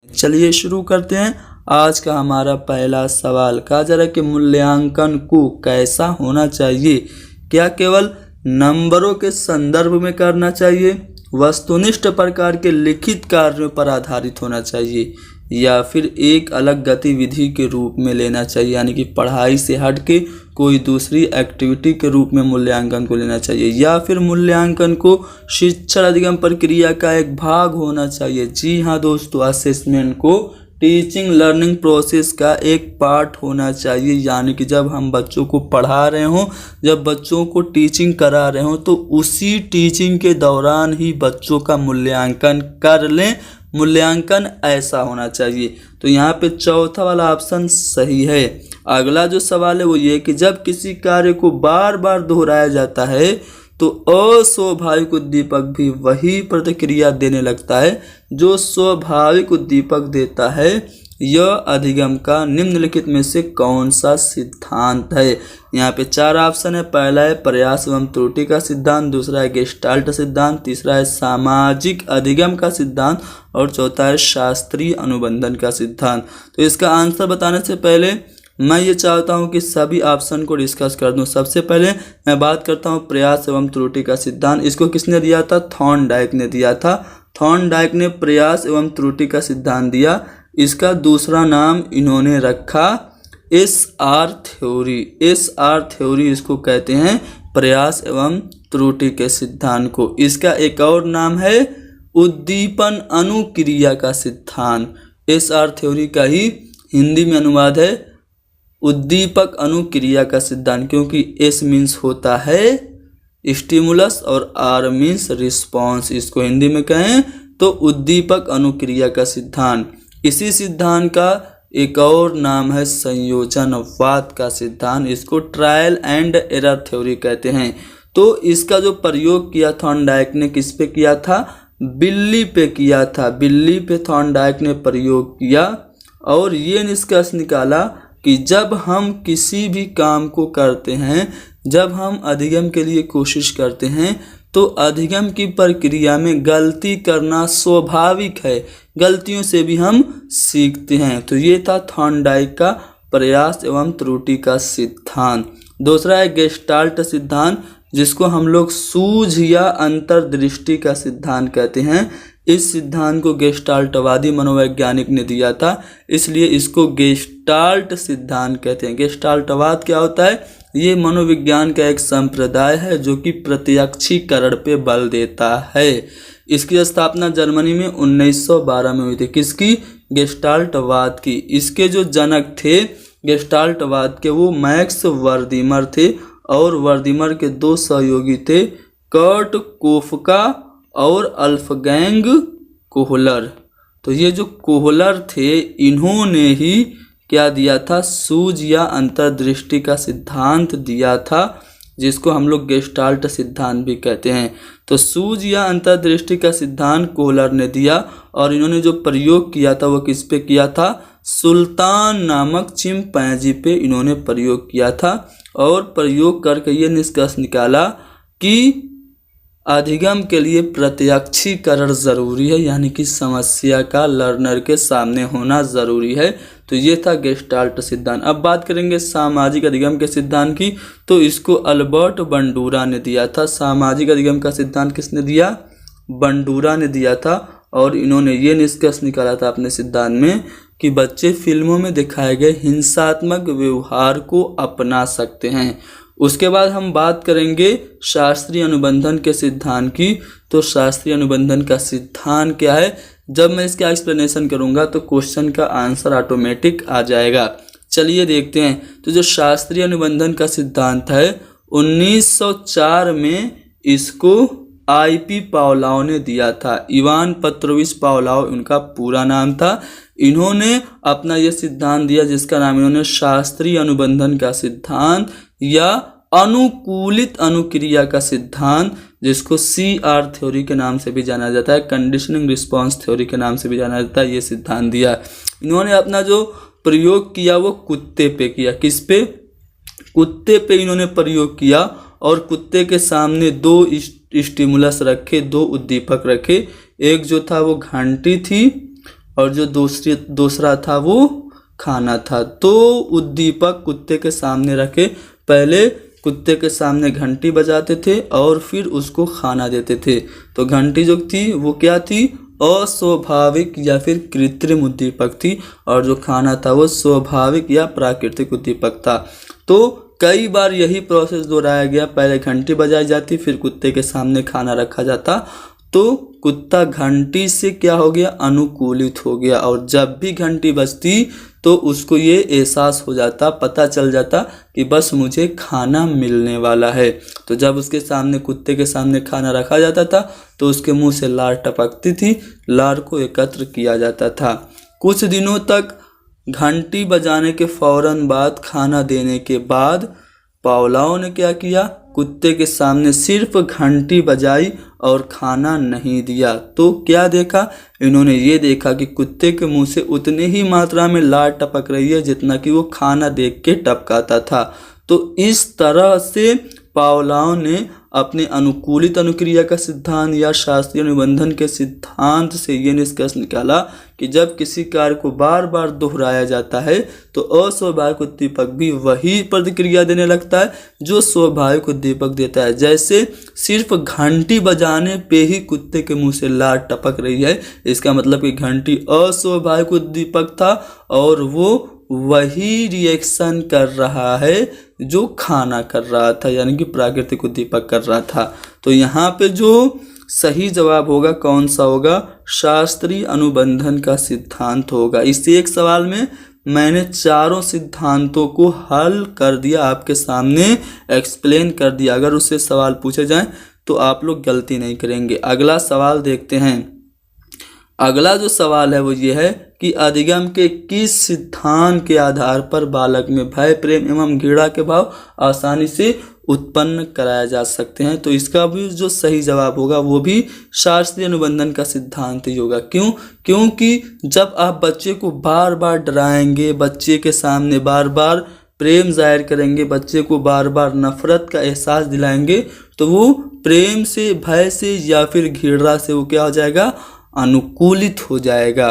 चलिए शुरू करते हैं। आज का हमारा पहला सवाल कहा जा रहा है कि मूल्यांकन को कैसा होना चाहिए। क्या केवल नंबरों के संदर्भ में करना चाहिए, वस्तुनिष्ठ प्रकार के लिखित कार्यों पर आधारित होना चाहिए, या फिर एक अलग गतिविधि के रूप में लेना चाहिए, यानी कि पढ़ाई से हट के कोई दूसरी एक्टिविटी के रूप में मूल्यांकन को लेना चाहिए, या फिर मूल्यांकन को शिक्षण अधिगम प्रक्रिया का एक भाग होना चाहिए। जी हाँ दोस्तों, असेसमेंट को टीचिंग लर्निंग प्रोसेस का एक पार्ट होना चाहिए, यानी कि जब हम बच्चों को पढ़ा रहे हों, जब बच्चों को टीचिंग करा रहे हों, तो उसी टीचिंग के दौरान ही बच्चों का मूल्यांकन कर लें। मूल्यांकन ऐसा होना चाहिए। तो यहाँ पे चौथा वाला ऑप्शन सही है। अगला जो सवाल है वो ये कि जब किसी कार्य को बार बार दोहराया जाता है तो अस्वाभाविक उद्दीपक भी वही प्रतिक्रिया देने लगता है जो स्वाभाविक उद्दीपक देता है। यह अधिगम का निम्नलिखित में से कौन सा सिद्धांत है। यहाँ पे 4 ऑप्शन है। पहला है प्रयास एवं त्रुटि का सिद्धांत, दूसरा है गेस्टाल्ट सिद्धांत, तीसरा है सामाजिक अधिगम का सिद्धांत और चौथा है शास्त्रीय अनुबंधन का सिद्धांत। तो इसका आंसर बताने से पहले मैं ये चाहता हूँ कि सभी ऑप्शन को डिस्कस कर दूँ। सबसे पहले मैं बात करता हूँ प्रयास एवं त्रुटि का सिद्धांत। इसको किसने दिया था? थॉर्नडाइक ने दिया था। थॉर्नडाइक ने प्रयास एवं त्रुटि का सिद्धांत दिया। इसका दूसरा नाम इन्होंने रखा SR थ्योरी। SR थ्योरी इसको कहते हैं, प्रयास एवं त्रुटि के सिद्धांत को। इसका एक और नाम है उद्दीपन अनुक्रिया का सिद्धांत। SR थ्योरी का ही हिंदी में अनुवाद है उद्दीपक अनुक्रिया का सिद्धांत, क्योंकि S मीन्स होता है स्टिमुलस और R मीन्स रिस्पॉन्स। इसको हिंदी में कहें तो उद्दीपक अनुक्रिया का सिद्धांत। इसी सिद्धांत का एक और नाम है संयोजनवाद का सिद्धांत। इसको ट्रायल एंड एरर थ्योरी कहते हैं। तो इसका जो प्रयोग किया थॉर्नडाइक ने किस पे किया था? बिल्ली पे किया था। बिल्ली पे थॉर्नडाइक ने प्रयोग किया और ये निष्कर्ष निकाला कि जब हम किसी भी काम को करते हैं, जब हम अधिगम के लिए कोशिश करते हैं, तो अधिगम की प्रक्रिया में गलती करना स्वाभाविक है। गलतियों से भी हम सीखते हैं। तो ये था थॉर्नडाइक का प्रयास एवं त्रुटि का सिद्धांत। दूसरा है गेस्टाल्ट सिद्धांत, जिसको हम लोग सूझ या अंतर्दृष्टि का सिद्धांत कहते हैं। इस सिद्धांत को गेस्टाल्टवादी मनोवैज्ञानिक ने दिया था, इसलिए इसको गेस्टाल्ट सिद्धांत कहते हैं। गेस्टाल्टवाद क्या होता है? ये मनोविज्ञान का एक संप्रदाय है जो कि प्रत्यक्षीकरण पे बल देता है। इसकी स्थापना जर्मनी में 1912 में हुई थी। किसकी? गेस्टाल्टवाद की। इसके जो जनक थे गेस्टाल्टवाद के, वो मैक्स वर्दीमर थे और वर्दीमर के 2 सहयोगी थे, कर्ट कोफका और अल्फगैंग कोहलर। तो ये जो कोहलर थे, इन्होंने ही क्या दिया था? सूझ या अंतर्दृष्टि का सिद्धांत दिया था, जिसको हम लोग गेस्टाल्ट सिद्धांत भी कहते हैं। तो सूझ या अंतर्दृष्टि का सिद्धांत कोहलर ने दिया और इन्होंने जो प्रयोग किया था वो किस पे किया था? सुल्तान नामक चिंपैंजी पे इन्होंने प्रयोग किया था और प्रयोग करके ये निष्कर्ष निकाला कि अधिगम के लिए प्रत्यक्षीकरण जरूरी है, यानी कि समस्या का लर्नर के सामने होना जरूरी है। तो ये था गेस्टाल्ट सिद्धांत। अब बात करेंगे सामाजिक अधिगम के सिद्धांत की। तो इसको अल्बर्ट बंडूरा ने दिया था। सामाजिक अधिगम का सिद्धांत किसने दिया? बंडूरा ने दिया था और इन्होंने ये निष्कर्ष निकाला था अपने सिद्धांत में कि बच्चे फिल्मों में दिखाए गए हिंसात्मक व्यवहार को अपना सकते हैं। उसके बाद हम बात करेंगे शास्त्रीय अनुबंधन के सिद्धांत की। तो शास्त्रीय अनुबंधन का सिद्धांत क्या है? जब मैं इसका एक्सप्लेनेशन करूंगा तो क्वेश्चन का आंसर ऑटोमेटिक आ जाएगा। चलिए देखते हैं। तो जो शास्त्रीय अनुबंधन का सिद्धांत है, 1904 में इसको IP पावलोव ने दिया था। इवान पेट्रोविच पावलोव उनका पूरा नाम था। इन्होंने अपना यह सिद्धांत दिया, जिसका नाम इन्होंने शास्त्रीय अनुबंधन का सिद्धांत या अनुकूलित अनुक्रिया का सिद्धांत, जिसको CR थ्योरी के नाम से भी जाना जाता है, कंडीशनिंग रिस्पांस थ्योरी के नाम से भी जाना जाता है, ये सिद्धांत दिया। इन्होंने अपना जो प्रयोग किया वो कुत्ते पे किया। किस पे? कुत्ते पे इन्होंने प्रयोग किया और कुत्ते के सामने 2 स्टिमुलस रखे, 2 उद्दीपक रखे। एक जो था वो घंटी थी और जो दूसरा था वो खाना था। तो उद्दीपक कुत्ते के सामने रखे, पहले कुत्ते के सामने घंटी बजाते थे और फिर उसको खाना देते थे। तो घंटी जो थी वो क्या थी, अस्वाभाविक या फिर कृत्रिम उद्दीपक थी, और जो खाना था वो स्वाभाविक या प्राकृतिक उद्दीपक था। तो कई बार यही प्रोसेस दोहराया गया, पहले घंटी बजाई जाती, फिर कुत्ते के सामने खाना रखा जाता। तो कुत्ता घंटी से क्या हो गया, अनुकूलित हो गया, और जब भी घंटी बजती तो उसको ये एहसास हो जाता, पता चल जाता कि बस मुझे खाना मिलने वाला है। तो जब उसके सामने, कुत्ते के सामने खाना रखा जाता था तो उसके मुंह से लार टपकती थी, लार को एकत्र किया जाता था। कुछ दिनों तक घंटी बजाने के फौरन बाद, खाना देने के बाद पावलोव ने क्या किया, कुत्ते के सामने सिर्फ घंटी बजाई और खाना नहीं दिया। तो क्या देखा इन्होंने, ये देखा कि कुत्ते के मुंह से उतने ही मात्रा में लार टपक रही है जितना कि वो खाना देख के टपकाता था। तो इस तरह से पावलोव ने अपने अनुकूलित अनुक्रिया का सिद्धांत या शास्त्रीय अनुबंधन के सिद्धांत से ये निष्कर्ष निकाला कि जब किसी कार्य को बार बार दोहराया जाता है तो अस्वाभाविक उद्दीपक भी वही प्रतिक्रिया देने लगता है जो स्वाभाविक उद्दीपक देता है। जैसे सिर्फ घंटी बजाने पे ही कुत्ते के मुंह से लार टपक रही है, इसका मतलब कि घंटी अस्वाभाविक उद्दीपक था और वो वही रिएक्शन कर रहा है जो खाना कर रहा था, यानी कि प्राकृतिक उद्दीपक कर रहा था। तो यहाँ पे जो सही जवाब होगा कौन सा होगा, शास्त्रीय अनुबंधन का सिद्धांत होगा। इस एक सवाल में मैंने चारों सिद्धांतों को हल कर दिया, आपके सामने एक्सप्लेन कर दिया। अगर उससे सवाल पूछे जाएं तो आप लोग गलती नहीं करेंगे। अगला सवाल देखते हैं। अगला जो सवाल है वो ये है कि अधिगम के किस सिद्धांत के आधार पर बालक में भय, प्रेम एवं घृणा के भाव आसानी से उत्पन्न कराया जा सकते हैं। तो इसका भी जो सही जवाब होगा वो भी शास्त्रीय अनुबंधन का सिद्धांत ही होगा। क्यों? क्योंकि जब आप बच्चे को बार बार डराएंगे, बच्चे के सामने बार बार प्रेम जाहिर करेंगे, बच्चे को बार बार नफरत का एहसास दिलाएंगे, तो वो प्रेम से, भय से या फिर घृणा से वो क्या हो जाएगा, अनुकूलित हो जाएगा।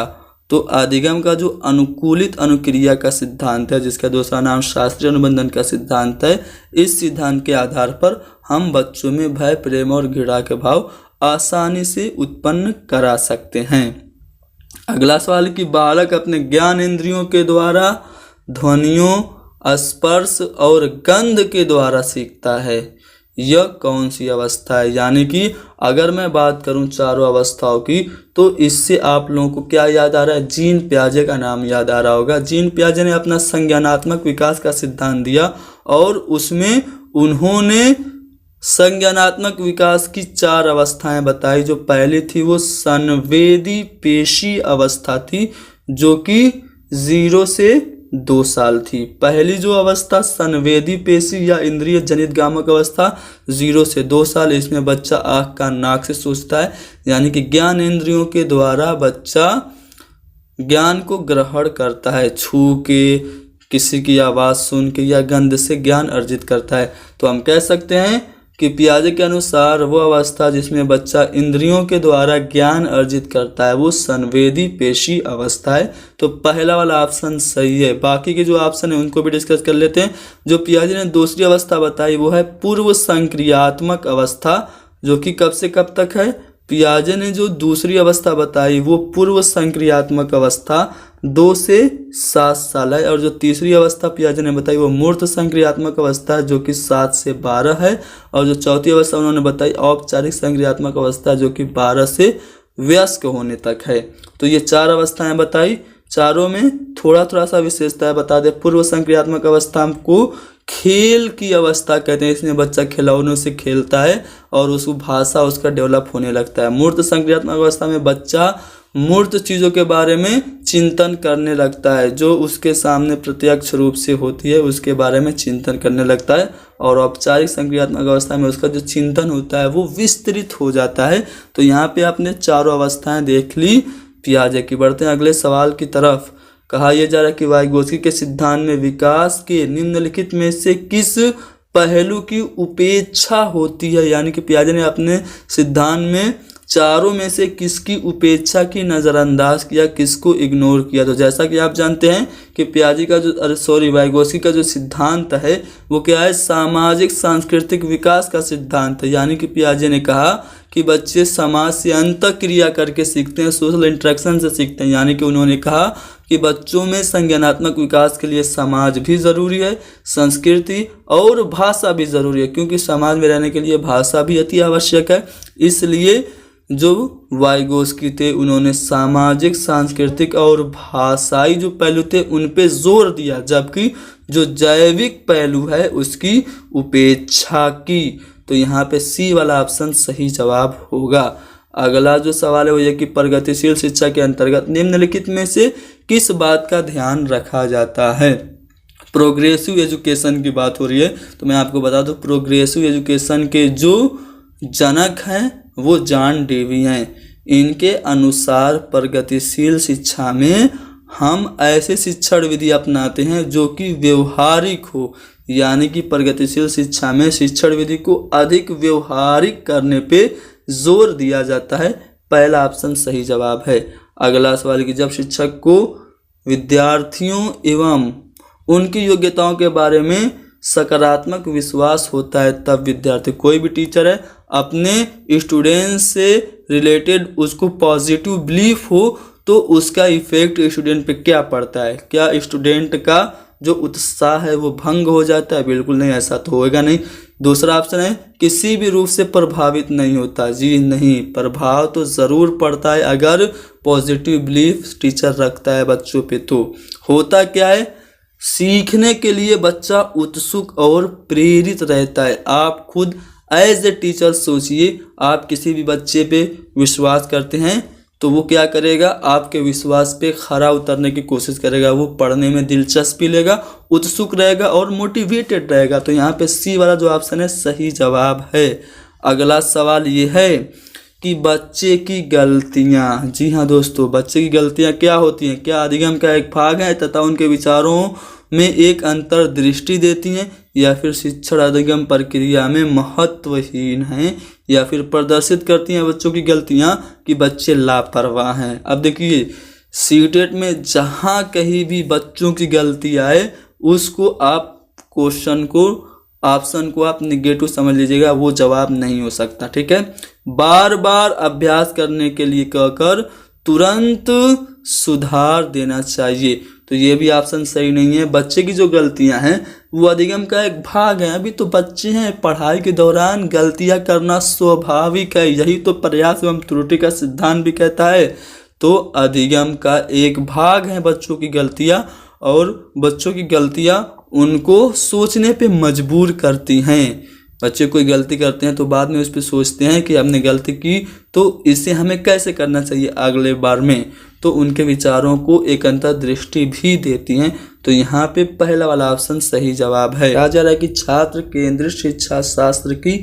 तो अधिगम का जो अनुकूलित अनुक्रिया का सिद्धांत है, जिसका दूसरा नाम शास्त्रीय अनुबंधन का सिद्धांत है, इस सिद्धांत के आधार पर हम बच्चों में भय, प्रेम और घृणा के भाव आसानी से उत्पन्न करा सकते हैं। अगला सवाल कि बालक अपने ज्ञान इंद्रियों के द्वारा ध्वनियों, स्पर्श और गंध के द्वारा सीखता है, यह कौन सी अवस्था है। यानी कि अगर मैं बात करूं चारों अवस्थाओं की तो इससे आप लोगों को क्या याद आ रहा है, जीन पियाजे का नाम याद आ रहा होगा। जीन पियाजे ने अपना संज्ञानात्मक विकास का सिद्धांत दिया और उसमें उन्होंने संज्ञानात्मक विकास की 4 अवस्थाएं बताई। जो पहली थी वो संवेदी पेशी अवस्था थी, जो कि 0 से 2 साल थी। पहली जो अवस्था संवेदी पेशी या इंद्रिय जनित गामक अवस्था 0 से 2 साल, इसमें बच्चा आँख का नाक से सोचता है, यानी कि ज्ञान इंद्रियों के द्वारा बच्चा ज्ञान को ग्रहण करता है, छू के, किसी की आवाज़ सुन के या गंध से ज्ञान अर्जित करता है। तो हम कह सकते हैं कि पियाजे के अनुसार वो अवस्था जिसमें बच्चा इंद्रियों के द्वारा ज्ञान अर्जित करता है वो संवेदी पेशी अवस्था है। तो पहला वाला ऑप्शन सही है। बाकी के जो ऑप्शन है उनको भी डिस्कस कर लेते हैं। जो पियाजे ने दूसरी अवस्था बताई वो है पूर्व संक्रियात्मक अवस्था, जो कि कब से कब तक है। पियाजे ने जो दूसरी अवस्था बताई वो पूर्व संक्रियात्मक अवस्था 2 से 7 साल है, और जो तीसरी अवस्था पियाजे ने बताई वो मूर्त संक्रियात्मक अवस्था है, जो कि 7 से 12 है, और जो चौथी अवस्था उन्होंने बताई औपचारिक संक्रियात्मक अवस्था, जो कि 12 से वयस्क होने तक है। तो ये 4 अवस्थाएं बताई, चारों में थोड़ा थोड़ा सा विशेषता बता दे। पूर्व संक्रियात्मक अवस्था को खेल की अवस्था कहते हैं, इसमें बच्चा खिलौनों से खेलता है और उसको भाषा उसका डेवलप होने लगता है। मूर्त संक्रियात्मक अवस्था में बच्चा मूर्त चीज़ों के बारे में चिंतन करने लगता है, जो उसके सामने प्रत्यक्ष रूप से होती है उसके बारे में चिंतन करने लगता है, और औपचारिक संक्रियात्मक अवस्था में उसका जो चिंतन होता है वो विस्तृत हो जाता है। तो यहाँ पे आपने चारों अवस्थाएं देख ली पियाजे की। बढ़ते हैं अगले सवाल की तरफ। कहा यह जा रहा है कि वाइगोत्स्की के सिद्धांत में विकास के निम्नलिखित में से किस पहलू की उपेक्षा होती है। यानी कि पियाजे ने अपने सिद्धांत में चारों में से किसकी उपेक्षा की, नज़रअंदाज किया, किसको इग्नोर किया? तो जैसा कि आप जानते हैं कि पियाजे का जो वाइगोत्स्की का जो सिद्धांत है वो क्या है? सामाजिक सांस्कृतिक विकास का सिद्धांत है। यानी कि पियाजे ने कहा कि बच्चे समाज से अंतःक्रिया करके सीखते हैं, सोशल इंटरेक्शन से सीखते हैं। यानी कि उन्होंने कहा कि बच्चों में संज्ञानात्मक विकास के लिए समाज भी ज़रूरी है, संस्कृति और भाषा भी ज़रूरी है, क्योंकि समाज में रहने के लिए भाषा भी अति आवश्यक है। इसलिए जो वाइगोत्स्की थे उन्होंने सामाजिक, सांस्कृतिक और भाषाई जो पहलू थे उन पे जोर दिया, जबकि जो जैविक पहलू है उसकी उपेक्षा की। तो यहाँ पे सी वाला ऑप्शन सही जवाब होगा। अगला जो सवाल है वो ये कि प्रगतिशील शिक्षा के अंतर्गत निम्नलिखित में से किस बात का ध्यान रखा जाता है? प्रोग्रेसिव एजुकेशन की बात हो रही है, तो मैं आपको बता दूं प्रोग्रेसिव एजुकेशन के जो जनक हैं वो जॉन डेवी हैं। इनके अनुसार प्रगतिशील शिक्षा में हम ऐसे शिक्षण विधि अपनाते हैं जो कि व्यवहारिक हो। यानी कि प्रगतिशील शिक्षा में शिक्षण विधि को अधिक व्यवहारिक करने पे जोर दिया जाता है। पहला ऑप्शन सही जवाब है। अगला सवाल कि जब शिक्षक को विद्यार्थियों एवं उनकी योग्यताओं के बारे में सकारात्मक विश्वास होता है तब विद्यार्थी, कोई भी टीचर है, अपने स्टूडेंट से रिलेटेड उसको पॉजिटिव बिलीफ हो तो उसका इफेक्ट स्टूडेंट पे क्या पड़ता है? क्या स्टूडेंट का जो उत्साह है वो भंग हो जाता है? बिल्कुल नहीं, ऐसा तो होएगा नहीं। दूसरा ऑप्शन है किसी भी रूप से प्रभावित नहीं होता। जी नहीं, प्रभाव तो ज़रूर पड़ता है अगर पॉजिटिव बिलीफ टीचर रखता है बच्चों पे। तो होता क्या है, सीखने के लिए बच्चा उत्सुक और प्रेरित रहता है। आप खुद एज ए टीचर सोचिए, आप किसी भी बच्चे पे विश्वास करते हैं तो वो क्या करेगा? आपके विश्वास पे खरा उतरने की कोशिश करेगा, वो पढ़ने में दिलचस्पी लेगा, उत्सुक रहेगा और मोटिवेटेड रहेगा। तो यहाँ पे सी वाला जो ऑप्शन है सही जवाब है। अगला सवाल ये है कि बच्चे की गलतियाँ। जी हाँ दोस्तों, बच्चे की गलतियाँ क्या होती हैं? क्या अधिगम का एक भाग है तथा उनके विचारों में एक अंतर्दृष्टि देती हैं, या फिर शिक्षण अधिगम प्रक्रिया में महत्वहीन हैं, या फिर प्रदर्शित करती हैं बच्चों की गलतियाँ कि बच्चे लापरवाह हैं? अब देखिए, सीटेट में जहाँ कहीं भी बच्चों की गलती आए उसको आप क्वेश्चन को, ऑप्शन को आप निगेटिव समझ लीजिएगा, वो जवाब नहीं हो सकता। ठीक है, बार बार अभ्यास करने के लिए कहकर तुरंत सुधार देना चाहिए। तो ये भी ऑप्शन सही नहीं है। बच्चे की जो गलतियां हैं वो अधिगम का एक भाग है। अभी तो बच्चे हैं, पढ़ाई के दौरान गलतियां करना स्वाभाविक है, यही तो प्रयास एवं त्रुटि का सिद्धांत भी कहता है। तो अधिगम का एक भाग है बच्चों की गलतियां, और बच्चों की गलतियां उनको सोचने पे मजबूर करती हैं। बच्चे कोई गलती करते हैं तो बाद में उस पर सोचते हैं कि हमने गलती की तो इसे हमें कैसे करना चाहिए अगले बार में, तो उनके विचारों को एक अंतर्दृष्टि भी देती हैं। तो यहाँ पे पहला वाला ऑप्शन सही जवाब है। कहा जा रहा है कि छात्र केंद्रित शिक्षा शास्त्र की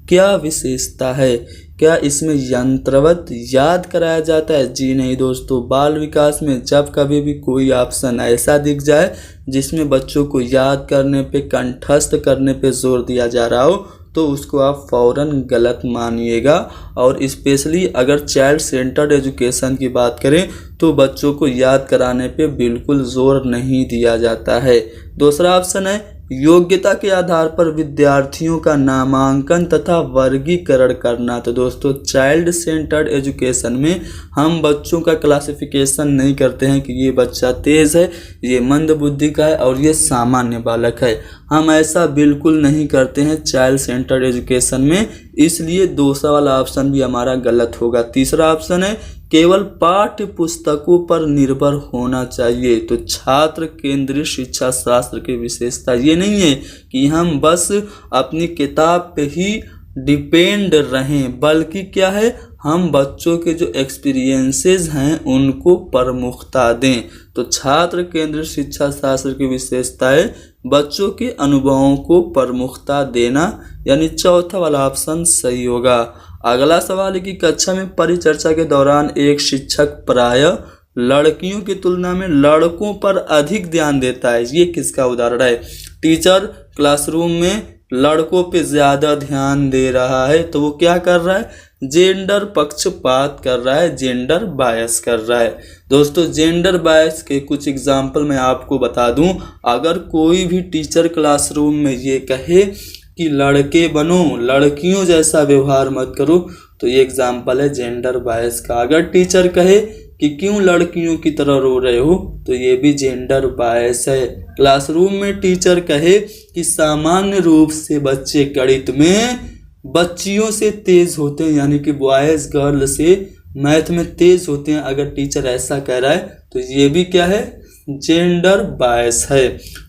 क्या विशेषता है? क्या इसमें यंत्रवत याद कराया जाता है? जी नहीं दोस्तों, बाल विकास में जब कभी भी कोई ऑप्शन ऐसा दिख जाए जिसमें बच्चों को याद करने पे, कंठस्थ करने पे जोर दिया जा रहा हो तो उसको आप फौरन गलत मानिएगा। और स्पेशली अगर चाइल्ड सेंटर्ड एजुकेशन की बात करें तो बच्चों को याद कराने पे बिल्कुल जोर नहीं दिया जाता है। दूसरा ऑप्शन है योग्यता के आधार पर विद्यार्थियों का नामांकन तथा वर्गीकरण करना। तो दोस्तों, चाइल्ड सेंटर्ड एजुकेशन में हम बच्चों का क्लासिफिकेशन नहीं करते हैं कि ये बच्चा तेज़ है, ये मंद बुद्धि का है और ये सामान्य बालक है। हम ऐसा बिल्कुल नहीं करते हैं चाइल्ड सेंटर्ड एजुकेशन में, इसलिए दूसरा वाला ऑप्शन भी हमारा गलत होगा। तीसरा ऑप्शन है केवल पाठ्य पुस्तकों पर निर्भर होना चाहिए। तो छात्र केंद्रित शिक्षा शास्त्र की विशेषता ये नहीं है कि हम बस अपनी किताब पे ही डिपेंड रहें, बल्कि क्या है, हम बच्चों के जो एक्सपीरियंसेस हैं उनको प्रमुखता दें। तो छात्र केंद्रित शिक्षा शास्त्र की विशेषता है बच्चों के अनुभवों को प्रमुखता देना, यानी चौथा वाला ऑप्शन सही होगा। अगला सवाल है कि कक्षा में परिचर्चा के दौरान एक शिक्षक प्रायः लड़कियों की तुलना में लड़कों पर अधिक ध्यान देता है। ये किसका उदाहरण है? टीचर क्लासरूम में लड़कों पे ज़्यादा ध्यान दे रहा है तो वो क्या कर रहा है, जेंडर पक्षपात कर रहा है, जेंडर बायस कर रहा है। दोस्तों जेंडर बायस के कुछ एग्जाम्पल मैं आपको बता दूं। अगर कोई भी टीचर क्लासरूम में ये कहे कि लड़के बनो, लड़कियों जैसा व्यवहार मत करो, तो ये एग्जाम्पल है जेंडर बायस का। अगर टीचर कहे कि क्यों लड़कियों की तरह रो रहे हो, तो ये भी जेंडर बायस है। क्लासरूम में टीचर कहे कि सामान्य रूप से बच्चे गणित में बच्चियों से तेज होते हैं, यानी कि बॉयज गर्ल से मैथ में तेज होते हैं, अगर टीचर ऐसा कह रहा है तो ये भी क्या है, जेंडर बायस है।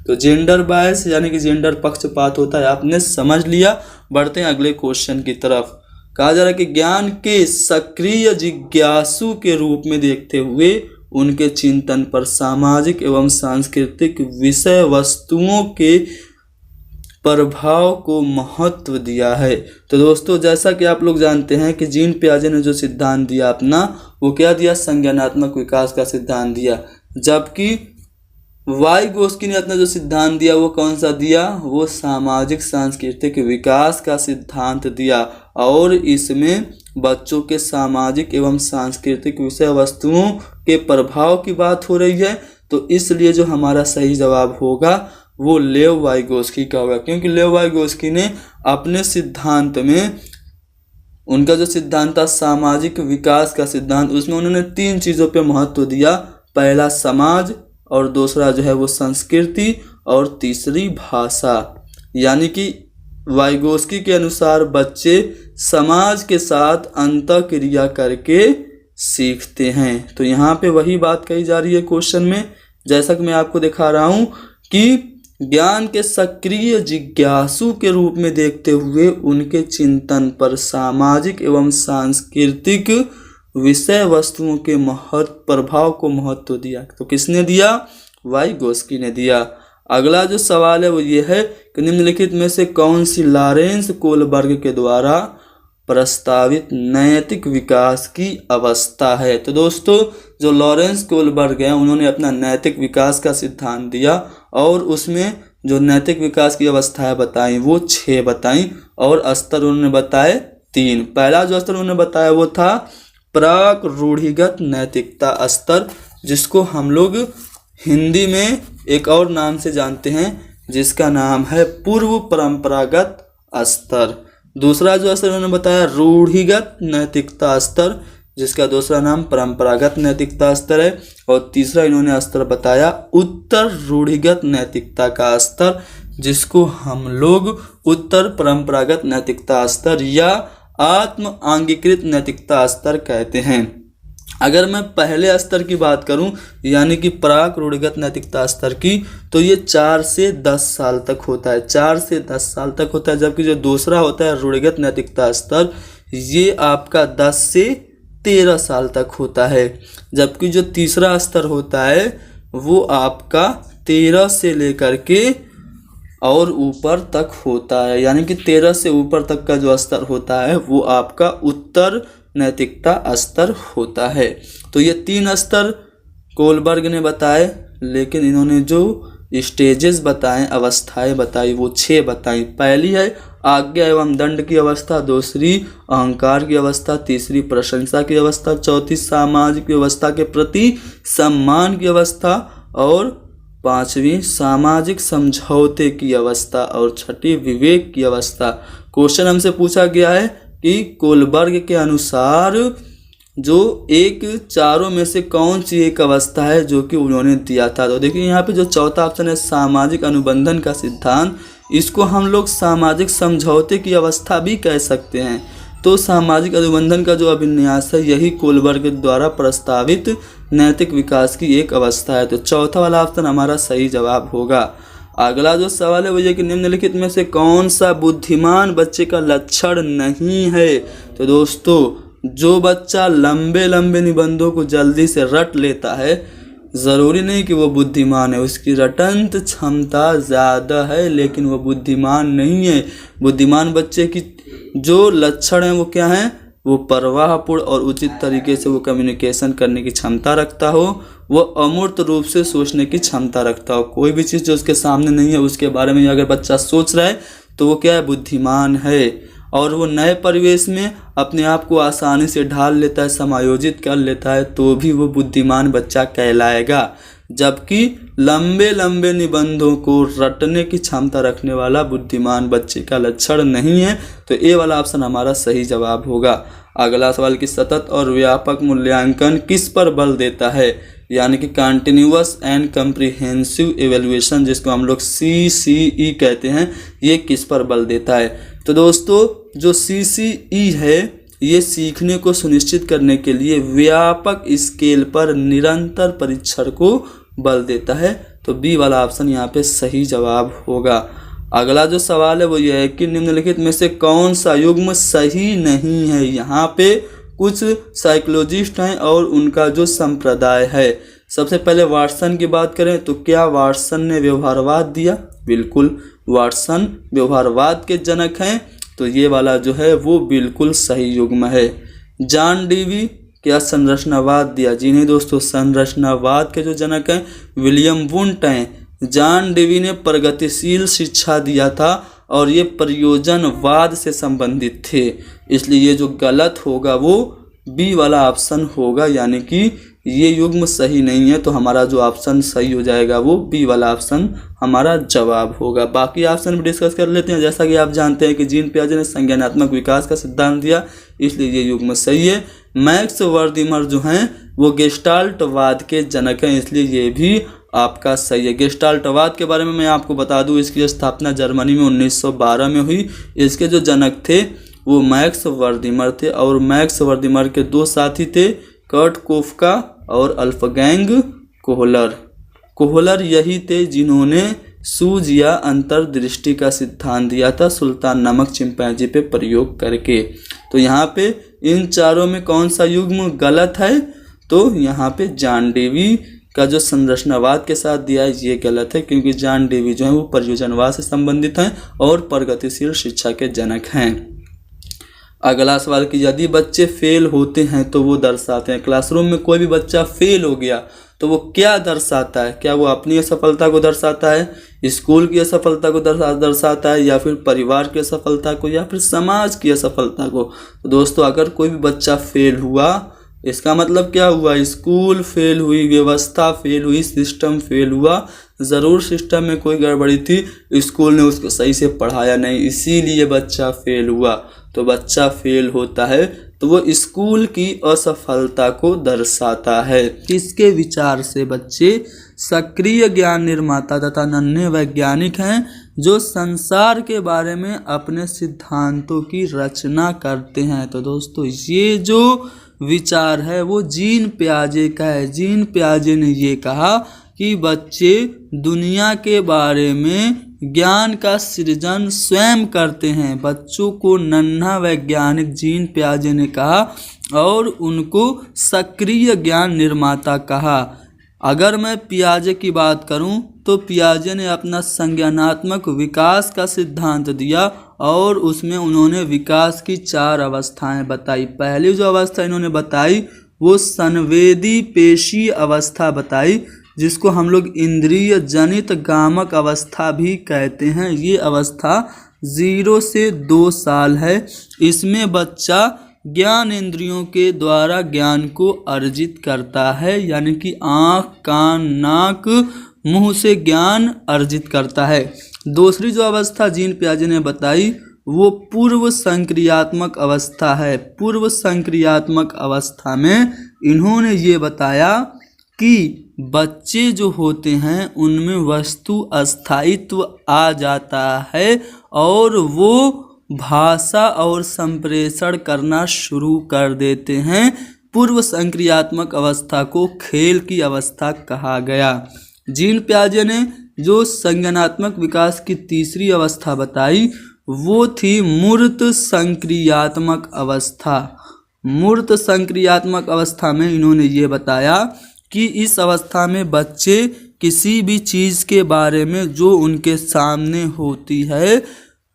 तो जेंडर बायस यानी कि जेंडर पक्षपात होता है, आपने समझ लिया। बढ़ते हैं अगले क्वेश्चन की तरफ। कहा जा रहा है कि ज्ञान के सक्रिय जिज्ञासु के रूप में देखते हुए उनके चिंतन पर सामाजिक एवं सांस्कृतिक विषय वस्तुओं के प्रभाव को महत्व दिया है। तो दोस्तों जैसा कि आप लोग जानते हैं कि जीन पियाजे ने जो सिद्धांत दिया अपना, वो क्या दिया, संज्ञानात्मक विकास का सिद्धांत दिया। जबकि वाइगोस्की ने अपना जो सिद्धांत दिया वो कौन सा दिया, वो सामाजिक सांस्कृतिक विकास का सिद्धांत दिया। और इसमें बच्चों के सामाजिक एवं सांस्कृतिक विषय वस्तुओं के प्रभाव की बात हो रही है। तो इसलिए जो हमारा सही जवाब होगा वो लेव वाइगोस्की का होगा, क्योंकि लेव वाइगोस्की ने अपने सिद्धांत में, उनका जो सिद्धांत था सामाजिक विकास का सिद्धांत, उसमें उन्होंने 3 चीज़ों पे महत्व दिया। पहला समाज, और दूसरा जो है वो संस्कृति, और तीसरी भाषा। यानी कि वाइगोस्की के अनुसार बच्चे समाज के साथ अंतःक्रिया करके सीखते हैं। तो यहाँ पे वही बात कही जा रही है क्वेश्चन में, जैसा कि मैं आपको दिखा रहा हूँ कि ज्ञान के सक्रिय जिज्ञासु के रूप में देखते हुए उनके चिंतन पर सामाजिक एवं सांस्कृतिक विषय वस्तुओं के प्रभाव को महत्व दिया। तो किसने दिया, वाइगोस्की ने दिया। अगला जो सवाल है वो ये है कि निम्नलिखित में से कौन सी लॉरेंस कोलबर्ग के द्वारा प्रस्तावित नैतिक विकास की अवस्था है। तो दोस्तों जो लॉरेंस कोलबर्ग हैं उन्होंने अपना नैतिक विकास का सिद्धांत दिया, और उसमें जो नैतिक विकास की अवस्थाएं बताई वो 6 बताई, और स्तर उन्होंने बताए 3। पहला जो स्तर उन्होंने बताया वो था प्राक रूढ़िगत नैतिकता स्तर, जिसको हम लोग हिंदी में एक और नाम से जानते हैं, जिसका नाम है पूर्व परंपरागत स्तर। दूसरा जो स्तर उन्होंने बताया रूढ़िगत नैतिकता स्तर, जिसका दूसरा नाम परंपरागत नैतिकता स्तर है। और तीसरा इन्होंने स्तर बताया उत्तर रूढ़िगत नैतिकता का स्तर, जिसको हम लोग उत्तर परंपरागत नैतिकता स्तर या आत्म आंगीकृत नैतिकता स्तर कहते हैं। अगर मैं पहले स्तर की बात करूं, यानी कि प्राक रूढ़िगत नैतिकता स्तर की, तो ये 4 से 10 साल तक होता है, 4 से 10 साल तक होता है। जबकि जो दूसरा होता है रूढ़िगत नैतिकता स्तर, ये आपका 10 से 13 साल तक होता है। जबकि जो तीसरा स्तर होता है वो आपका 13 से लेकर के और ऊपर तक होता है, यानी कि 13 से ऊपर तक का जो स्तर होता है वो आपका उत्तर नैतिकता स्तर होता है। तो ये 3 स्तर कोलबर्ग ने बताए, लेकिन इन्होंने जो स्टेजेस बताएं, अवस्थाएं बताई, वो 6 बताई। पहली है आज्ञा एवं दंड की अवस्था, दूसरी अहंकार की अवस्था, तीसरी प्रशंसा की अवस्था, चौथी सामाजिक व्यवस्था के प्रति सम्मान की अवस्था, और 5वीं सामाजिक समझौते की अवस्था, और 6ठी विवेक की अवस्था। क्वेश्चन हमसे पूछा गया है कि कोलबर्ग के अनुसार जो एक चारों में से कौन सी एक अवस्था है जो कि उन्होंने दिया था। तो देखिए यहाँ पे जो चौथा ऑप्शन है सामाजिक अनुबंधन का सिद्धांत, इसको हम लोग सामाजिक समझौते की अवस्था भी कह सकते हैं। तो सामाजिक अनुबंधन का जो अभिन्यास है यही कोलबर्ग द्वारा प्रस्तावित नैतिक विकास की एक अवस्था है। तो चौथा वाला ऑप्शन हमारा सही जवाब होगा। अगला जो सवाल है वो ये कि निम्नलिखित में से कौन सा बुद्धिमान बच्चे का लक्षण नहीं है। तो दोस्तों जो बच्चा लंबे लंबे निबंधों को जल्दी से रट लेता है, ज़रूरी नहीं कि वो बुद्धिमान है, उसकी रटंत क्षमता ज़्यादा है लेकिन वो बुद्धिमान नहीं है। बुद्धिमान बच्चे की जो लक्षण है वो क्या है, वो परवाहपूर्ण और उचित तरीके से वो कम्युनिकेशन करने की क्षमता रखता हो, वो अमूर्त रूप से सोचने की क्षमता रखता हो। कोई भी चीज़ जो उसके सामने नहीं है उसके बारे में अगर बच्चा सोच रहा है तो वो क्या है, बुद्धिमान है। और वो नए परिवेश में अपने आप को आसानी से ढाल लेता है, समायोजित कर लेता है, तो भी वो बुद्धिमान बच्चा कहलाएगा। जबकि लंबे लंबे निबंधों को रटने की क्षमता रखने वाला बुद्धिमान बच्चे का लक्षण नहीं है। तो ए वाला ऑप्शन हमारा सही जवाब होगा। अगला सवाल कि सतत और व्यापक मूल्यांकन किस पर बल देता है, यानी कि कंटिन्यूअस एंड कम्प्रिहेंसिव एवेल्युएशन, जिसको हम लोग CCE कहते हैं, ये किस पर बल देता है। तो दोस्तों जो CCE है ये सीखने को सुनिश्चित करने के लिए व्यापक स्केल पर निरंतर परीक्षण को बल देता है। तो बी वाला ऑप्शन यहाँ पे सही जवाब होगा। अगला जो सवाल है वो ये है कि निम्नलिखित में से कौन सा युग्म सही नहीं है। यहाँ पे कुछ साइकोलॉजिस्ट हैं और उनका जो संप्रदाय है। सबसे पहले वाटसन की बात करें तो क्या वाटसन ने व्यवहारवाद दिया? बिल्कुल, वाटसन व्यवहारवाद के जनक हैं, तो ये वाला जो है वो बिल्कुल सही युग्म है। जॉन डेवी क्या संरचनावाद दिया? जी नहीं दोस्तों, संरचनावाद के जो जनक हैं विलियम वुंट हैं। जॉन डेवी ने प्रगतिशील शिक्षा दिया था और ये प्रयोजनवाद से संबंधित थे, इसलिए ये जो गलत होगा वो बी वाला ऑप्शन होगा, यानी कि ये युग्म सही नहीं है। तो हमारा जो ऑप्शन सही हो जाएगा वो बी वाला ऑप्शन हमारा जवाब होगा। बाकी ऑप्शन भी डिस्कस कर लेते हैं। जैसा कि आप जानते हैं कि जीन पियाजे ने संज्ञानात्मक विकास का सिद्धांत दिया, इसलिए ये युग्म सही है। मैक्स वर्दिमर जो हैं वो गेस्टाल्टवाद के जनक हैं, इसलिए ये भी आपका सही है। गेस्टाल्टवाद के बारे में मैं आपको बता दूं, इसकी स्थापना जर्मनी में 1912 में हुई। इसके जो जनक थे वो मैक्स वर्दिमर थे और मैक्स वर्दिमर के दो साथी थे, कर्ट कोफका और अल्फगैंग कोहलर। कोहलर यही थे जिन्होंने सूझ या अंतर्दृष्टि का सिद्धांत दिया था सुल्तान नामक चिंपैंजी पे प्रयोग करके। तो यहाँ पे इन चारों में कौन सा युग्म गलत है? तो यहाँ पे जॉन डेवी का जो संरचनावाद के साथ दिया है ये गलत है, क्योंकि जॉन डेवी जो है वो प्रयोजनवाद से संबंधित हैं और प्रगतिशील शिक्षा के जनक हैं। अगला सवाल कि यदि बच्चे फेल होते हैं तो वो दर्शाते हैं। क्लासरूम में कोई भी बच्चा फेल हो गया तो वो क्या दर्शाता है? क्या वो अपनी असफलता को दर्शाता है, स्कूल की असफलता को दर्शाता है, या फिर परिवार की असफलता को, या फिर समाज की असफलता को? तो दोस्तों अगर कोई भी बच्चा फेल हुआ इसका मतलब क्या हुआ? स्कूल फेल हुई, व्यवस्था फेल हुई, सिस्टम फेल हुआ। ज़रूर सिस्टम में कोई गड़बड़ी थी, स्कूल ने उसको सही से पढ़ाया नहीं, इसीलिए बच्चा फेल हुआ। तो बच्चा फेल होता है तो वो स्कूल की असफलता को दर्शाता है। इसके विचार से बच्चे सक्रिय ज्ञान निर्माता तथा नन्हे वैज्ञानिक हैं जो संसार के बारे में अपने सिद्धांतों की रचना करते हैं। तो दोस्तों ये जो विचार है वो जीन पियाजे का है। जीन पियाजे ने ये कहा कि बच्चे दुनिया के बारे में ज्ञान का सृजन स्वयं करते हैं। बच्चों को नन्हा वैज्ञानिक जीन पियाजे ने कहा और उनको सक्रिय ज्ञान निर्माता कहा। अगर मैं पियाजे की बात करूं तो पियाजे ने अपना संज्ञानात्मक विकास का सिद्धांत दिया और उसमें उन्होंने विकास की 4 अवस्थाएं बताई। पहली जो अवस्था इन्होंने बताई वो संवेदी पेशी अवस्था बताई, जिसको हम लोग इंद्रिय जनित गामक अवस्था भी कहते हैं। ये अवस्था 0 से 2 साल है। इसमें बच्चा ज्ञान इंद्रियों के द्वारा ज्ञान को अर्जित करता है, यानी कि आँख, कान, नाक, मुंह से ज्ञान अर्जित करता है। दूसरी जो अवस्था जीन पियाजे ने बताई वो पूर्व संक्रियात्मक अवस्था है। पूर्व संक्रियात्मक अवस्था में इन्होंने ये बताया कि बच्चे जो होते हैं उनमें वस्तु अस्थायित्व आ जाता है और वो भाषा और संप्रेषण करना शुरू कर देते हैं। पूर्व संक्रियात्मक अवस्था को खेल की अवस्था कहा गया। जीन पियाजे ने जो संज्ञानात्मक विकास की तीसरी अवस्था बताई वो थी मूर्त संक्रियात्मक अवस्था। मूर्त संक्रियात्मक अवस्था में इन्होंने ये बताया कि इस अवस्था में बच्चे किसी भी चीज़ के बारे में जो उनके सामने होती है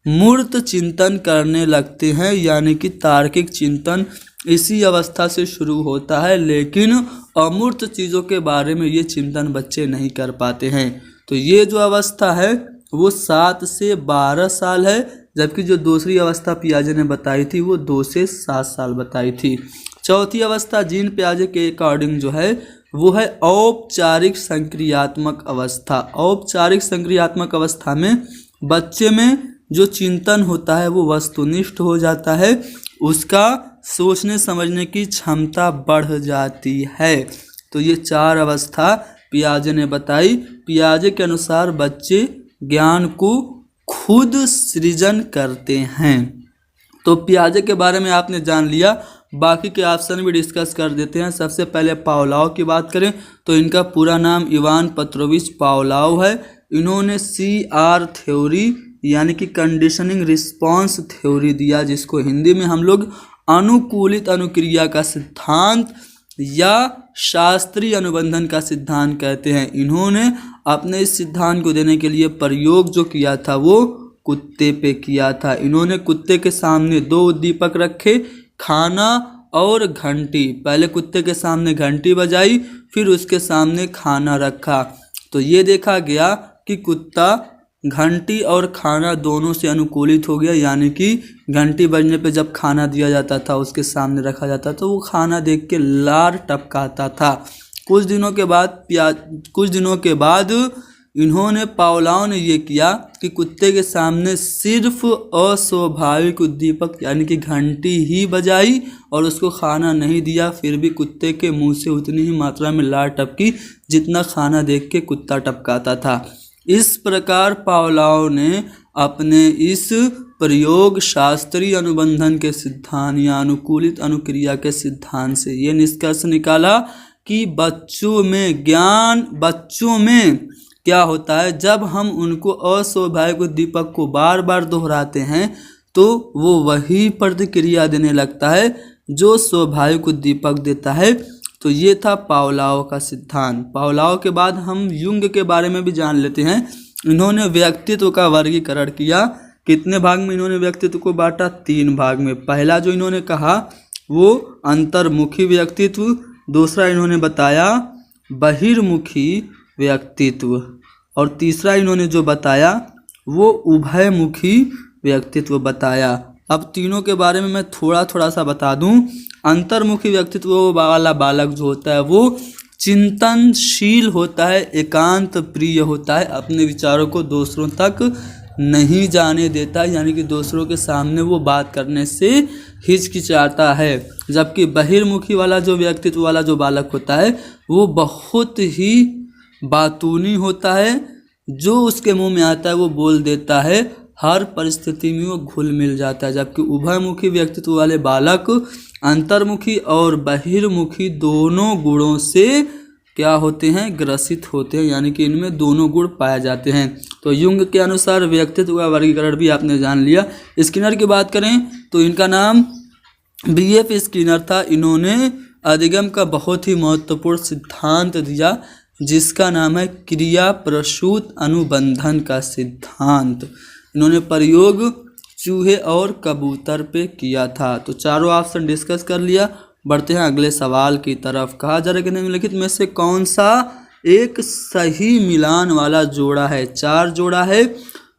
मूर्त चिंतन करने लगते हैं, यानी कि तार्किक चिंतन इसी अवस्था से शुरू होता है, लेकिन अमूर्त चीज़ों के बारे में ये चिंतन बच्चे नहीं कर पाते हैं। तो ये जो अवस्था है वो 7 से 12 साल है, जबकि जो दूसरी अवस्था पियाजे ने बताई थी वो 2 से 7 साल बताई थी। चौथी अवस्था जीन पियाजे के अकॉर्डिंग जो है वो है औपचारिक संक्रियात्मक अवस्था। औपचारिक संक्रियात्मक अवस्था में बच्चे में जो चिंतन होता है वो वस्तुनिष्ठ हो जाता है, उसका सोचने समझने की क्षमता बढ़ जाती है। तो ये 4 अवस्था पियाजे ने बताई। पियाजे के अनुसार बच्चे ज्ञान को खुद सृजन करते हैं। तो पियाजे के बारे में आपने जान लिया, बाकी के ऑप्शन भी डिस्कस कर देते हैं। सबसे पहले पावलोव की बात करें तो इनका पूरा नाम इवान पेट्रोविच पावलोव है। इन्होंने CR थ्योरी यानी कि कंडीशनिंग रिस्पॉन्स थ्योरी दिया, जिसको हिंदी में हम लोग अनुकूलित अनुक्रिया का सिद्धांत या शास्त्रीय अनुबंधन का सिद्धांत कहते हैं। इन्होंने अपने इस सिद्धांत को देने के लिए प्रयोग जो किया था वो कुत्ते पे किया था। इन्होंने कुत्ते के सामने 2 उद्दीपक रखे, खाना और घंटी। पहले कुत्ते के सामने घंटी बजाई, फिर उसके सामने खाना रखा। तो ये देखा गया कि कुत्ता घंटी और खाना दोनों से अनुकूलित हो गया, यानी कि घंटी बजने पे जब खाना दिया जाता था उसके सामने रखा जाता तो वो खाना देख के लार टपकाता था। कुछ दिनों के बाद इन्होंने पावलोव ने ये किया कि कुत्ते के सामने सिर्फ अस्वाभाविक उद्दीपक यानी कि घंटी ही बजाई और उसको खाना नहीं दिया, फिर भी कुत्ते के मुंह से उतनी ही मात्रा में लार टपकी जितना खाना देख के कुत्ता टपकाता था। इस प्रकार पावलोव ने अपने इस प्रयोग शास्त्रीय अनुबंधन के सिद्धांत या अनुकूलित अनुक्रिया के सिद्धांत से ये निष्कर्ष निकाला कि बच्चों में क्या होता है, जब हम उनको अस्वाभाविक उद्दीपक को बार बार दोहराते हैं तो वो वही प्रतिक्रिया देने लगता है जो स्वाभाविक उद्दीपक देता है। तो ये था पावलोव का सिद्धांत। पावलोव के बाद हम युंग के बारे में भी जान लेते हैं। इन्होंने व्यक्तित्व का वर्गीकरण किया। कितने भाग में इन्होंने व्यक्तित्व को बांटा? 3 भाग में। पहला जो इन्होंने कहा वो अंतर्मुखी व्यक्तित्व, दूसरा इन्होंने बताया बहिर्मुखी व्यक्तित्व और तीसरा इन्होंने जो बताया वो उभयमुखी व्यक्तित्व बताया। अब तीनों के बारे में मैं थोड़ा सा बता दूं। अंतर्मुखी व्यक्तित्व वाला बालक जो होता है वो चिंतनशील होता है, एकांत प्रिय होता है, अपने विचारों को दूसरों तक नहीं जाने देता, यानी कि दूसरों के सामने वो बात करने से हिचकिचाता है। जबकि बहिर्मुखी वाला जो व्यक्तित्व वाला जो बालक होता है वो बहुत ही बातूनी होता है, जो उसके मुंह में आता है वो बोल देता है, हर परिस्थिति में वो घुल मिल जाता है। जबकि उभयमुखी व्यक्तित्व वाले बालक अंतर्मुखी और बहिर्मुखी दोनों गुणों से क्या होते हैं? ग्रसित होते हैं, यानी कि इनमें दोनों गुण पाए जाते हैं। तो युंग के अनुसार व्यक्तित्व का वर्गीकरण भी आपने जान लिया। स्किनर की बात करें तो इनका नाम BF स्किनर था। इन्होंने अधिगम का बहुत ही महत्वपूर्ण सिद्धांत दिया जिसका नाम है क्रिया प्रसूत अनुबंधन का सिद्धांत। इन्होंने प्रयोग चूहे और कबूतर पे किया था। तो चारों ऑप्शन डिस्कस कर लिया। बढ़ते हैं अगले सवाल की तरफ। कहा जा रहा है कि निम्नलिखित में से कौन सा एक सही मिलान वाला जोड़ा है? 4 जोड़ा है।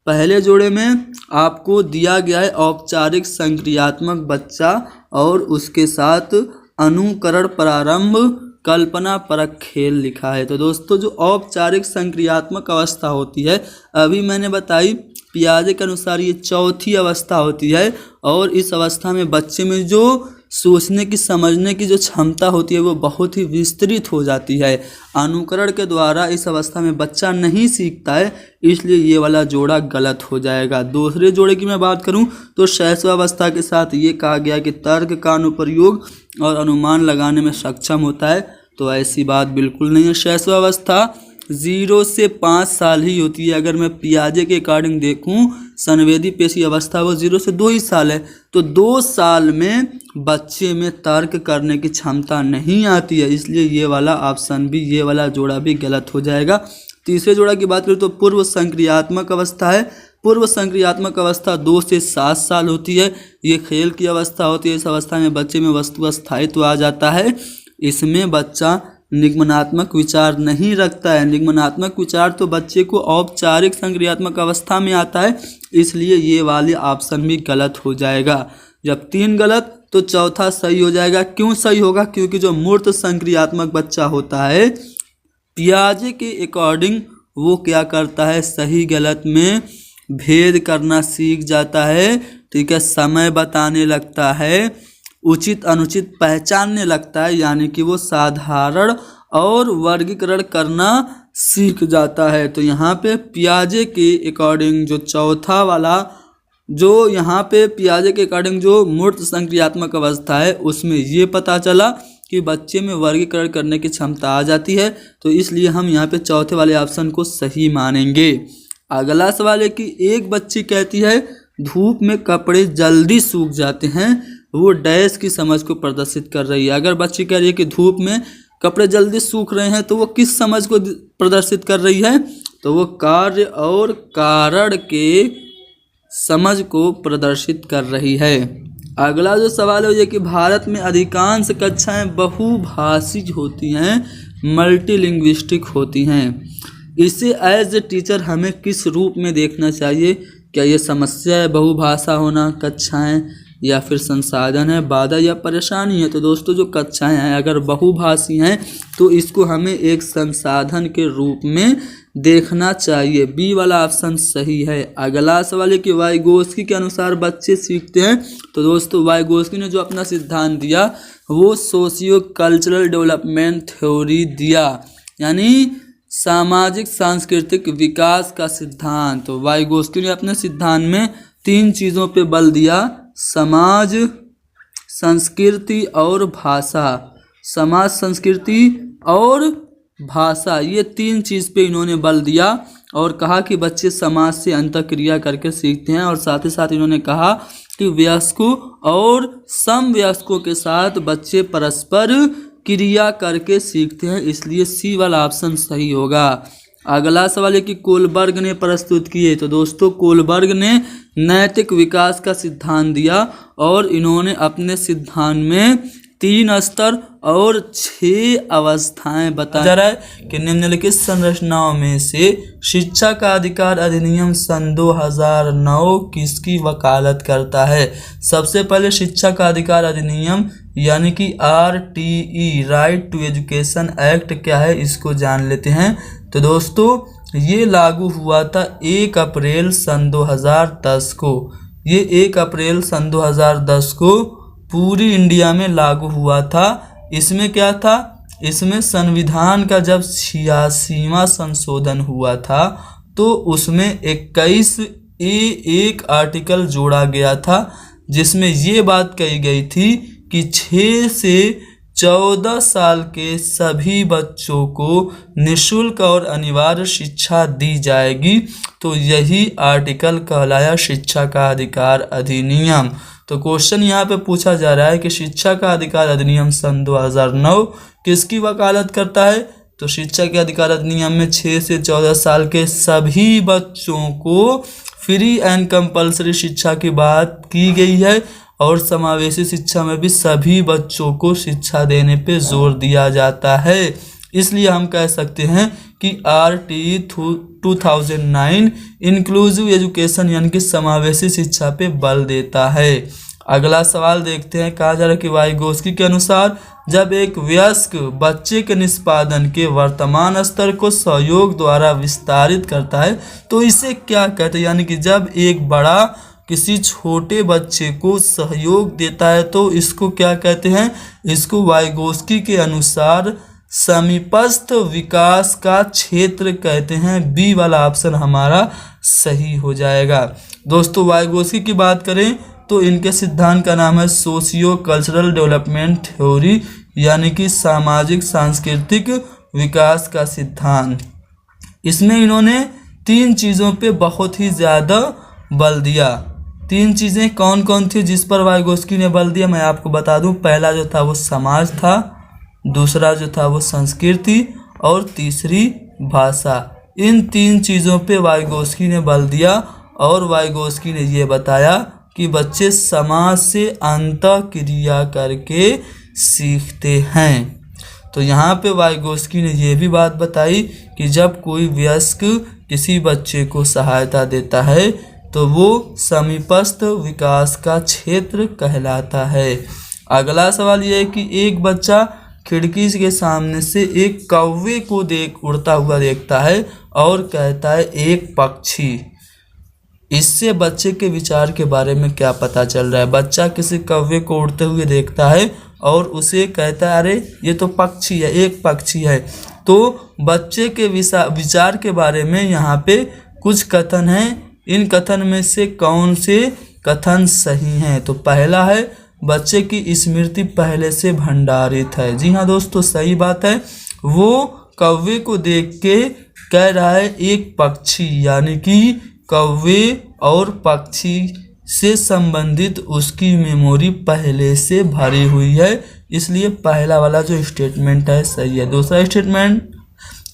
पहले जोड़े में आपको दिया गया है औपचारिक संक्रियात्मक बच्चा और उसके साथ अनुकरण प्रारंभ कल्पना परक खेल लिखा है। तो दोस्तों जो औपचारिक संक्रियात्मक अवस्था होती है अभी मैंने बताई, पियाजे के अनुसार ये चौथी अवस्था होती है और इस अवस्था में बच्चे में जो सोचने की समझने की जो क्षमता होती है वो बहुत ही विस्तृत हो जाती है। अनुकरण के द्वारा इस अवस्था में बच्चा नहीं सीखता है, इसलिए ये वाला जोड़ा गलत हो जाएगा। दूसरे जोड़े की मैं बात करूं तो शैशवावस्था के साथ ये कहा गया कि तर्क का अनुप्रयोग और अनुमान लगाने में सक्षम होता है, तो ऐसी बात बिल्कुल नहीं है। शैशवावस्था 0 से 5 साल ही होती है। अगर मैं पियाजे के अकॉर्डिंग देखूं संवेदी पेशी अवस्था वो 0 से 2 ही साल है, तो 2 साल में बच्चे में तर्क करने की क्षमता नहीं आती है, इसलिए ये वाला ऑप्शन भी, ये वाला जोड़ा भी गलत हो जाएगा। तीसरे जोड़ा की बात करें तो पूर्व संक्रियात्मक अवस्था है। पूर्व संक्रियात्मक अवस्था 2 से 7 साल होती है। ये खेल की अवस्था होती है। इस अवस्था में बच्चे में वस्तु स्थायित्व आ जाता है। इसमें बच्चा निगमनात्मक विचार नहीं रखता है। निगमनात्मक विचार तो बच्चे को औपचारिक संक्रियात्मक अवस्था में आता है, इसलिए ये वाले ऑप्शन भी गलत हो जाएगा। जब 3 गलत तो चौथा सही हो जाएगा। क्यों सही होगा? क्योंकि जो मूर्त संक्रियात्मक बच्चा होता है, पियाजे के अकॉर्डिंग वो क्या करता है, सही गलत में भेद करना सीख जाता है। ठीक है, समय बताने लगता है, उचित अनुचित पहचानने लगता है, यानी कि वो साधारण और वर्गीकरण करना सीख जाता है। तो यहाँ पे पियाजे के अकॉर्डिंग जो चौथा वाला, जो यहाँ पे पियाजे के अकॉर्डिंग जो मूर्त संक्रियात्मक अवस्था है, उसमें ये पता चला कि बच्चे में वर्गीकरण करने की क्षमता आ जाती है। तो इसलिए हम यहाँ पे चौथे वाले ऑप्शन को सही मानेंगे। अगला सवाल है कि एक बच्ची कहती है धूप में कपड़े जल्दी सूख जाते हैं, वो डैश की समझ को प्रदर्शित कर रही है। अगर बच्ची कह रही है कि धूप में कपड़े जल्दी सूख रहे हैं, तो वो किस समझ को प्रदर्शित कर रही है? तो वो कार्य और कारण के समझ को प्रदर्शित कर रही है। अगला जो सवाल है ये कि भारत में अधिकांश कक्षाएं बहुभाषी होती हैं, मल्टीलिंग्विस्टिक होती हैं। इसे एज ए टीचर हमें किस रूप में देखना चाहिए? क्या ये समस्या है बहुभाषा होना कक्षाएं, या फिर संसाधन है, बाधा या परेशानी है? तो दोस्तों जो कक्षाएं हैं अगर बहुभाषी हैं तो इसको हमें एक संसाधन के रूप में देखना चाहिए। बी वाला ऑप्शन सही है। अगला सवाल है कि वाइगोस्की के अनुसार बच्चे सीखते हैं। तो दोस्तों वाइगोस्की ने जो अपना सिद्धांत दिया वो सोशियो कल्चरल डेवलपमेंट थ्योरी दिया, यानी सामाजिक सांस्कृतिक विकास का सिद्धांत। तो वाइगोस्की ने अपने सिद्धांत में 3 चीज़ों पे बल दिया, समाज, संस्कृति और भाषा। समाज, संस्कृति और भाषा, ये 3 चीज़ पे इन्होंने बल दिया और कहा कि बच्चे समाज से अंतःक्रिया करके सीखते हैं। और साथ ही साथ इन्होंने कहा कि वयस्कों और समवयस्कों के साथ बच्चे परस्पर क्रिया करके सीखते हैं, इसलिए सी वाला ऑप्शन सही होगा। अगला सवाल है कि कोलबर्ग ने प्रस्तुत किए। तो दोस्तों कोलबर्ग ने नैतिक विकास का सिद्धांत दिया और इन्होंने अपने सिद्धांत में 3 स्तर और 6 अवस्थाएं बताई जा रहा है कि निम्नलिखित संरचनाओं में से शिक्षा का अधिकार अधिनियम सन 2009 किसकी वकालत करता है? सबसे पहले शिक्षा का अधिकार अधिनियम यानी कि RTE, right to education act क्या है इसको जान लेते हैं। तो दोस्तों ये लागू हुआ था 1 अप्रैल सन 2010 को। ये 1 अप्रैल सन 2010 को पूरी इंडिया में लागू हुआ था। इसमें क्या था? इसमें संविधान का जब 86वां संशोधन हुआ था तो उसमें 21A आर्टिकल जोड़ा गया था, जिसमें ये बात कही गई थी कि 6 से 14 साल के सभी बच्चों को निःशुल्क और अनिवार्य शिक्षा दी जाएगी। तो यही आर्टिकल कहलाया शिक्षा का अधिकार अधिनियम। तो क्वेश्चन यहाँ पे पूछा जा रहा है कि शिक्षा का अधिकार अधिनियम सन 2009 किसकी वकालत करता है? तो शिक्षा के अधिकार अधिनियम में 6 से 14 साल के सभी बच्चों को फ्री एंड कंपल्सरी शिक्षा की बात की गई है और समावेशी शिक्षा में भी सभी बच्चों को शिक्षा देने पे जोर दिया जाता है। इसलिए हम कह सकते हैं कि RTE 2009 इंक्लूसिव एजुकेशन यानी कि समावेशी शिक्षा पे बल देता है। अगला सवाल देखते हैं। कहा जा रहा है कि वाइगोस्की के अनुसार जब एक वयस्क बच्चे के निष्पादन के वर्तमान स्तर को सहयोग द्वारा विस्तारित करता है तो इसे क्या कहते हैं? यानी कि जब एक बड़ा किसी छोटे बच्चे को सहयोग देता है तो इसको क्या कहते हैं? इसको वाइगोस्की के अनुसार समीपस्थ विकास का क्षेत्र कहते हैं। बी वाला ऑप्शन हमारा सही हो जाएगा। दोस्तों वाइगोस्की की बात करें तो इनके सिद्धांत का नाम है सोशियो कल्चरल डेवलपमेंट थ्योरी, यानी कि सामाजिक सांस्कृतिक विकास का सिद्धांत। इसमें इन्होंने 3 चीज़ों पे बहुत ही ज़्यादा बल दिया। 3 चीज़ें कौन कौन थी जिस पर वाइगोस्की ने बल दिया? मैं आपको बता दूं। पहला जो था वो समाज था, दूसरा जो था वो संस्कृति और तीसरी भाषा। इन 3 चीज़ों पे वाइगोस्की ने बल दिया और वाइगोस्की ने ये बताया कि बच्चे समाज से अंतःक्रिया करके सीखते हैं। तो यहाँ पे वाइगोस्की ने ये भी बात बताई कि जब कोई वयस्क किसी बच्चे को सहायता देता है तो वो समीपस्थ विकास का क्षेत्र कहलाता है। अगला सवाल यह है कि एक बच्चा खिड़की के सामने से एक कौवे को उड़ता हुआ देखता है और कहता है एक पक्षी। इससे बच्चे के विचार के बारे में क्या पता चल रहा है? बच्चा किसी कौवे को उड़ते हुए देखता है और उसे कहता है अरे ये तो पक्षी है, एक पक्षी है। तो बच्चे के विचार के बारे में यहाँ पे कुछ कथन हैं। इन कथन में से कौन से कथन सही हैं? तो पहला है बच्चे की स्मृति पहले से भंडारित है। जी हाँ दोस्तों, सही बात है। वो कौवे को देख के कह रहा है एक पक्षी, यानी कि कौवे और पक्षी से संबंधित उसकी मेमोरी पहले से भरी हुई है, इसलिए पहला वाला जो स्टेटमेंट है सही है। दूसरा स्टेटमेंट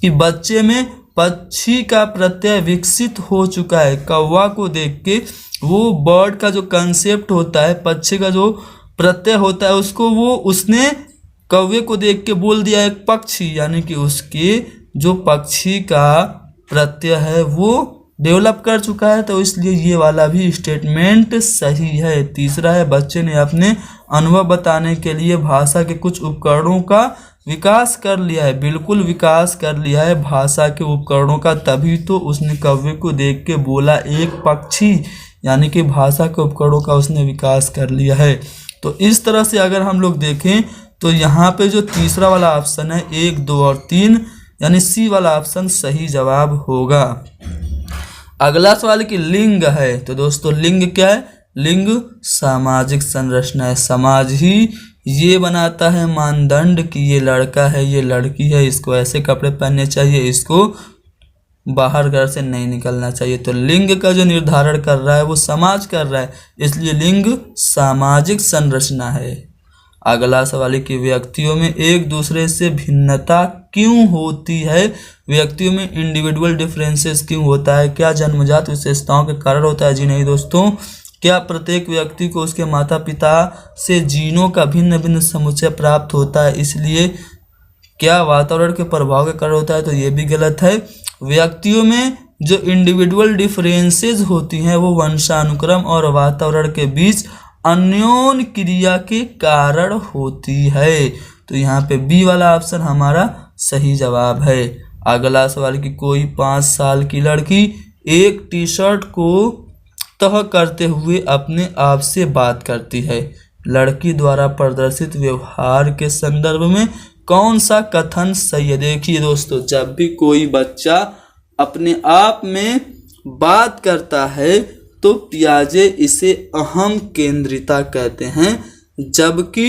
कि बच्चे में पक्षी का प्रत्यय विकसित हो चुका है। कौवा को देख के वो बर्ड का जो कंसेप्ट होता है, पक्षी का जो प्रत्यय होता है, उसको उसने कौवे को देख के बोल दिया एक पक्षी, यानी कि उसके जो पक्षी का प्रत्यय है वो डेवलप कर चुका है, तो इसलिए ये वाला भी स्टेटमेंट सही है। तीसरा है बच्चे ने अपने अनुभव बताने के लिए भाषा के कुछ उपकरणों का विकास कर लिया है। बिल्कुल विकास कर लिया है भाषा के उपकरणों का, तभी तो उसने कौवे को देख के बोला एक पक्षी, यानी कि भाषा के उपकरणों का उसने विकास कर लिया है। तो इस तरह से अगर हम लोग देखें तो यहाँ पे जो तीसरा वाला ऑप्शन है 1, 2 और 3, यानी सी वाला ऑप्शन सही जवाब होगा। अगला सवाल कि लिंग है, तो दोस्तों लिंग क्या है? लिंग सामाजिक संरचना है। समाज ही ये बनाता है मानदंड कि ये लड़का है, ये लड़की है, इसको ऐसे कपड़े पहनने चाहिए, इसको बाहर घर से नहीं निकलना चाहिए। तो लिंग का जो निर्धारण कर रहा है वो समाज कर रहा है, इसलिए लिंग सामाजिक संरचना है। अगला सवाल है कि व्यक्तियों में एक दूसरे से भिन्नता क्यों होती है? व्यक्तियों में इंडिविजुअल डिफरेंसेस क्यों होता है? क्या जन्मजात विशेषताओं के कारण होता है? जी नहीं दोस्तों। क्या प्रत्येक व्यक्ति को उसके माता पिता से जीनों का भिन्न भिन्न समुच्चय प्राप्त होता है, इसलिए क्या वातावरण के प्रभाव के कारण होता है? तो ये भी गलत है। व्यक्तियों में जो इंडिविजुअल डिफरेंसेस होती हैं वो वंशानुक्रम और वातावरण के बीच अन्योन्य क्रिया के कारण होती है। तो यहाँ पे बी वाला ऑप्शन हमारा सही जवाब है। अगला सवाल कि कोई 5 साल की लड़की एक टी शर्ट को तह करते हुए अपने आप से बात करती है। लड़की द्वारा प्रदर्शित व्यवहार के संदर्भ में कौन सा कथन सही है? देखिए दोस्तों, जब भी कोई बच्चा अपने आप में बात करता है तो पियाजे इसे अहम केंद्रिता कहते हैं, जबकि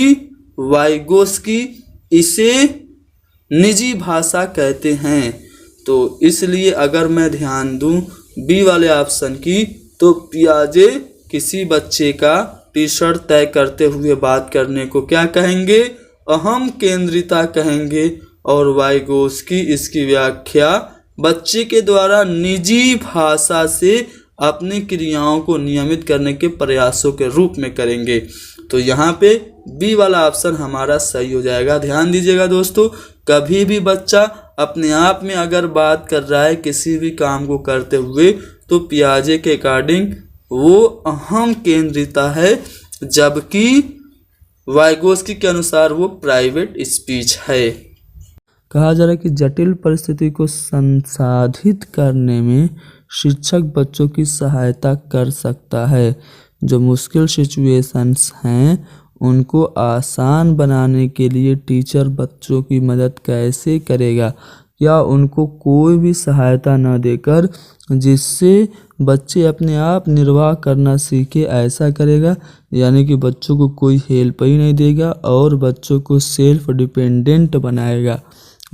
वाइगोस्की इसे निजी भाषा कहते हैं। तो इसलिए अगर मैं ध्यान दूं बी वाले ऑप्शन की, तो पियाजे किसी बच्चे का टी शर्ट तय करते हुए बात करने को क्या कहेंगे? अहम केंद्रिता कहेंगे। और वाइगोस्की इसकी व्याख्या बच्चे के द्वारा निजी भाषा से अपनी क्रियाओं को नियमित करने के प्रयासों के रूप में करेंगे। तो यहाँ पे बी वाला ऑप्शन हमारा सही हो जाएगा। ध्यान दीजिएगा दोस्तों, कभी भी बच्चा अपने आप में अगर बात कर रहा है किसी भी काम को करते हुए, तो पियाजे के अकॉर्डिंग वो अहम केंद्रिता है, जबकि वाइगोस्की के अनुसार वो प्राइवेट स्पीच है। कहा जा रहा है कि जटिल परिस्थिति को संसाधित करने में शिक्षक बच्चों की सहायता कर सकता है। जो मुश्किल सिचुएशंस हैं उनको आसान बनाने के लिए टीचर बच्चों की मदद कैसे करेगा? या उनको कोई भी सहायता न देकर जिससे बच्चे अपने आप निर्वाह करना सीखे, ऐसा करेगा? यानी कि बच्चों को कोई हेल्प ही नहीं देगा और बच्चों को सेल्फ डिपेंडेंट बनाएगा,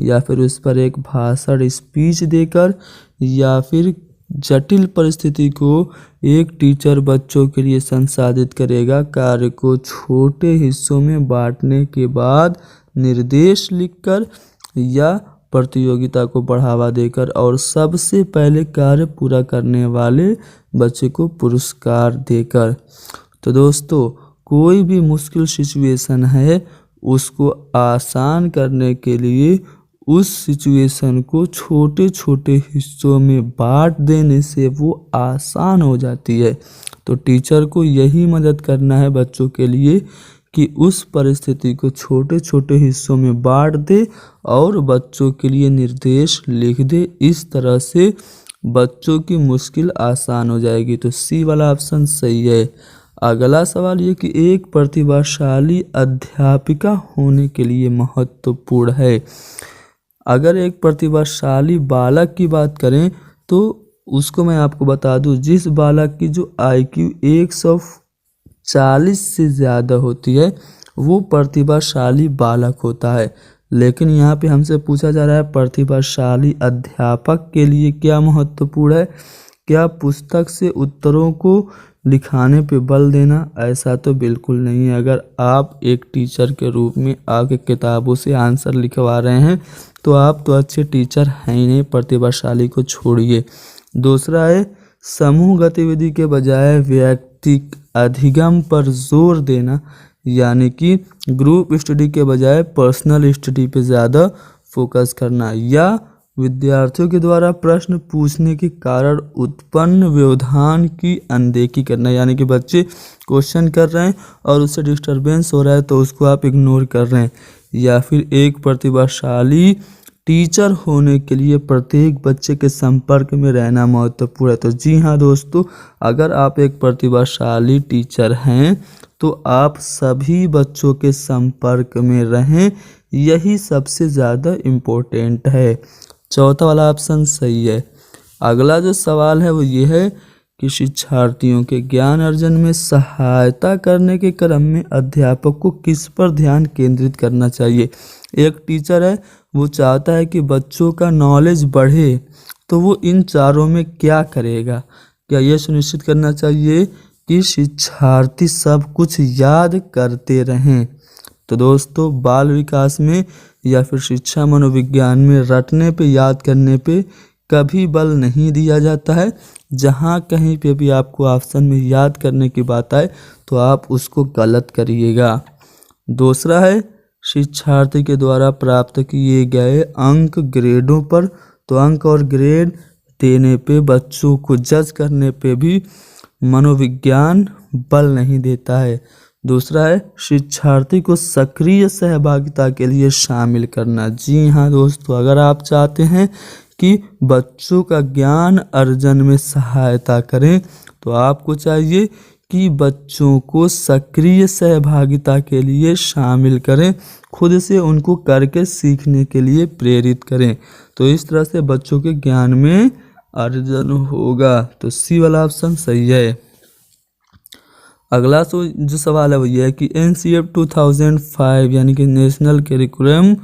या फिर उस पर एक भाषण स्पीच देकर, या फिर जटिल परिस्थिति को एक टीचर बच्चों के लिए संसाधित करेगा। कार्य को छोटे हिस्सों में बांटने के बाद निर्देश लिखकर या प्रतियोगिता को बढ़ावा देकर, और सबसे पहले कार्य पूरा करने वाले बच्चे को पुरस्कार देकर। तो दोस्तों, कोई भी मुश्किल सिचुएशन है उसको आसान करने के लिए उस सिचुएशन को छोटे छोटे हिस्सों में बांट देने से वो आसान हो जाती है। तो टीचर को यही मदद करना है बच्चों के लिए कि उस परिस्थिति को छोटे छोटे हिस्सों में बांट दे और बच्चों के लिए निर्देश लिख दे। इस तरह से बच्चों की मुश्किल आसान हो जाएगी। तो सी वाला ऑप्शन सही है। अगला सवाल ये कि एक प्रतिभाशाली अध्यापिका होने के लिए महत्वपूर्ण है। अगर एक प्रतिभाशाली बालक की बात करें तो उसको मैं आपको बता दूं, जिस बालक की जो IQ 140 से ज़्यादा होती है वो प्रतिभाशाली बालक होता है। लेकिन यहाँ पे हमसे पूछा जा रहा है प्रतिभाशाली अध्यापक के लिए क्या महत्वपूर्ण है। क्या पुस्तक से उत्तरों को लिखाने पे बल देना? ऐसा तो बिल्कुल नहीं है। अगर आप एक टीचर के रूप में आके किताबों से आंसर लिखवा रहे हैं तो आप तो अच्छे टीचर हैं ही नहीं, प्रतिभाशाली को छोड़िए। दूसरा है समूह गतिविधि के बजाय व्यक्तिक अधिगम पर जोर देना, यानी कि ग्रुप स्टडी के बजाय पर्सनल स्टडी पे ज़्यादा फोकस करना, या विद्यार्थियों के द्वारा प्रश्न पूछने के कारण उत्पन्न व्यवधान की अनदेखी करना, यानी कि बच्चे क्वेश्चन कर रहे हैं और उससे डिस्टरबेंस हो रहा है तो उसको आप इग्नोर कर रहे हैं। या फिर एक प्रतिभाशाली टीचर होने के लिए प्रत्येक बच्चे के संपर्क में रहना महत्वपूर्ण है। तो जी हाँ दोस्तों, अगर आप एक प्रतिभाशाली टीचर हैं तो आप सभी बच्चों के संपर्क में रहें, यही सबसे ज़्यादा इम्पोर्टेंट है। चौथा वाला ऑप्शन सही है। अगला जो सवाल है वो ये है कि शिक्षार्थियों के ज्ञान अर्जन में सहायता करने के क्रम में अध्यापक को किस पर ध्यान केंद्रित करना चाहिए। एक टीचर है, वो चाहता है कि बच्चों का नॉलेज बढ़े, तो वो इन चारों में क्या करेगा। क्या ये सुनिश्चित करना चाहिए कि शिक्षार्थी सब कुछ याद करते रहें। तो दोस्तों, बाल विकास में या फिर शिक्षा मनोविज्ञान में रटने पे, याद करने पे कभी बल नहीं दिया जाता है। जहाँ कहीं पे भी आपको ऑप्शन में याद करने की बात आए तो आप उसको गलत करिएगा। दूसरा है शिक्षार्थी के द्वारा प्राप्त किए गए अंक ग्रेडों पर, तो अंक और ग्रेड देने पे, बच्चों को जज करने पे भी मनोविज्ञान बल नहीं देता है। दूसरा है शिक्षार्थी को सक्रिय सहभागिता के लिए शामिल करना। जी हाँ दोस्तों, अगर आप चाहते हैं कि बच्चों का ज्ञान अर्जन में सहायता करें तो आपको चाहिए कि बच्चों को सक्रिय सहभागिता के लिए शामिल करें, खुद से उनको करके सीखने के लिए प्रेरित करें। तो इस तरह से बच्चों के ज्ञान में अर्जन होगा। तो सी वाला ऑप्शन सही है। अगला जो सवाल है वो ये है कि NCF 2005 यानी कि नेशनल करिकुलम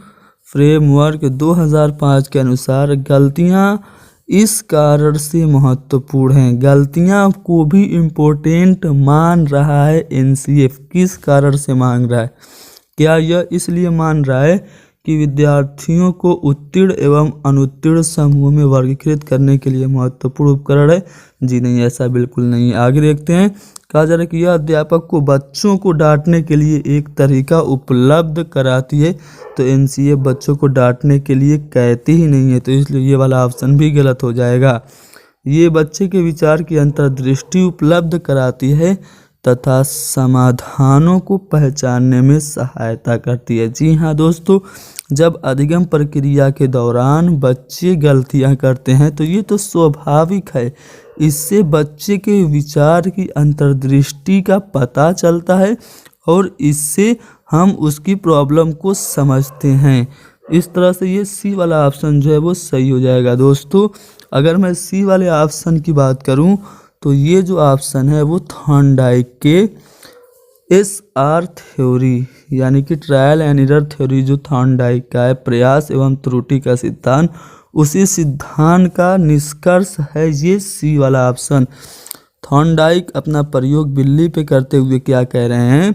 फ्रेमवर्क 2005 के अनुसार गलतियां इस कारण से महत्वपूर्ण हैं। गलतियां को भी इम्पोर्टेंट मान रहा है NCF। किस कारण से मान रहा है? क्या यह इसलिए मान रहा है कि विद्यार्थियों को उत्तीर्ण एवं अनुत्तीर्ण समूह में वर्गीकृत करने के लिए महत्वपूर्ण उपकरण है? जी नहीं, ऐसा बिल्कुल नहीं। आगे देखते हैं। कहा जा रहा है कि यह अध्यापक को बच्चों को डांटने के लिए एक तरीका उपलब्ध कराती है। तो NCF बच्चों को डांटने के लिए कहती ही नहीं है, तो इसलिए ये वाला ऑप्शन भी गलत हो जाएगा। ये बच्चे के विचार की अंतर्दृष्टि उपलब्ध कराती है तथा समाधानों को पहचानने में सहायता करती है। जी हाँ दोस्तों, जब अधिगम प्रक्रिया के दौरान बच्चे गलतियां करते हैं तो ये तो स्वाभाविक है। इससे बच्चे के विचार की अंतर्दृष्टि का पता चलता है और इससे हम उसकी प्रॉब्लम को समझते हैं। इस तरह से ये सी वाला ऑप्शन जो है वो सही हो जाएगा। दोस्तों, अगर मैं सी वाले ऑप्शन की बात करूं तो ये जो ऑप्शन है वो थॉर्नडाइक के SR थ्योरी यानी कि ट्रायल एंड एरर थ्योरी जो थॉर्नडाइक का है, प्रयास एवं त्रुटि का सिद्धांत, उसी सिद्धांत का निष्कर्ष है ये सी वाला ऑप्शन। थॉर्नडाइक अपना प्रयोग बिल्ली पे करते हुए क्या कह रहे हैं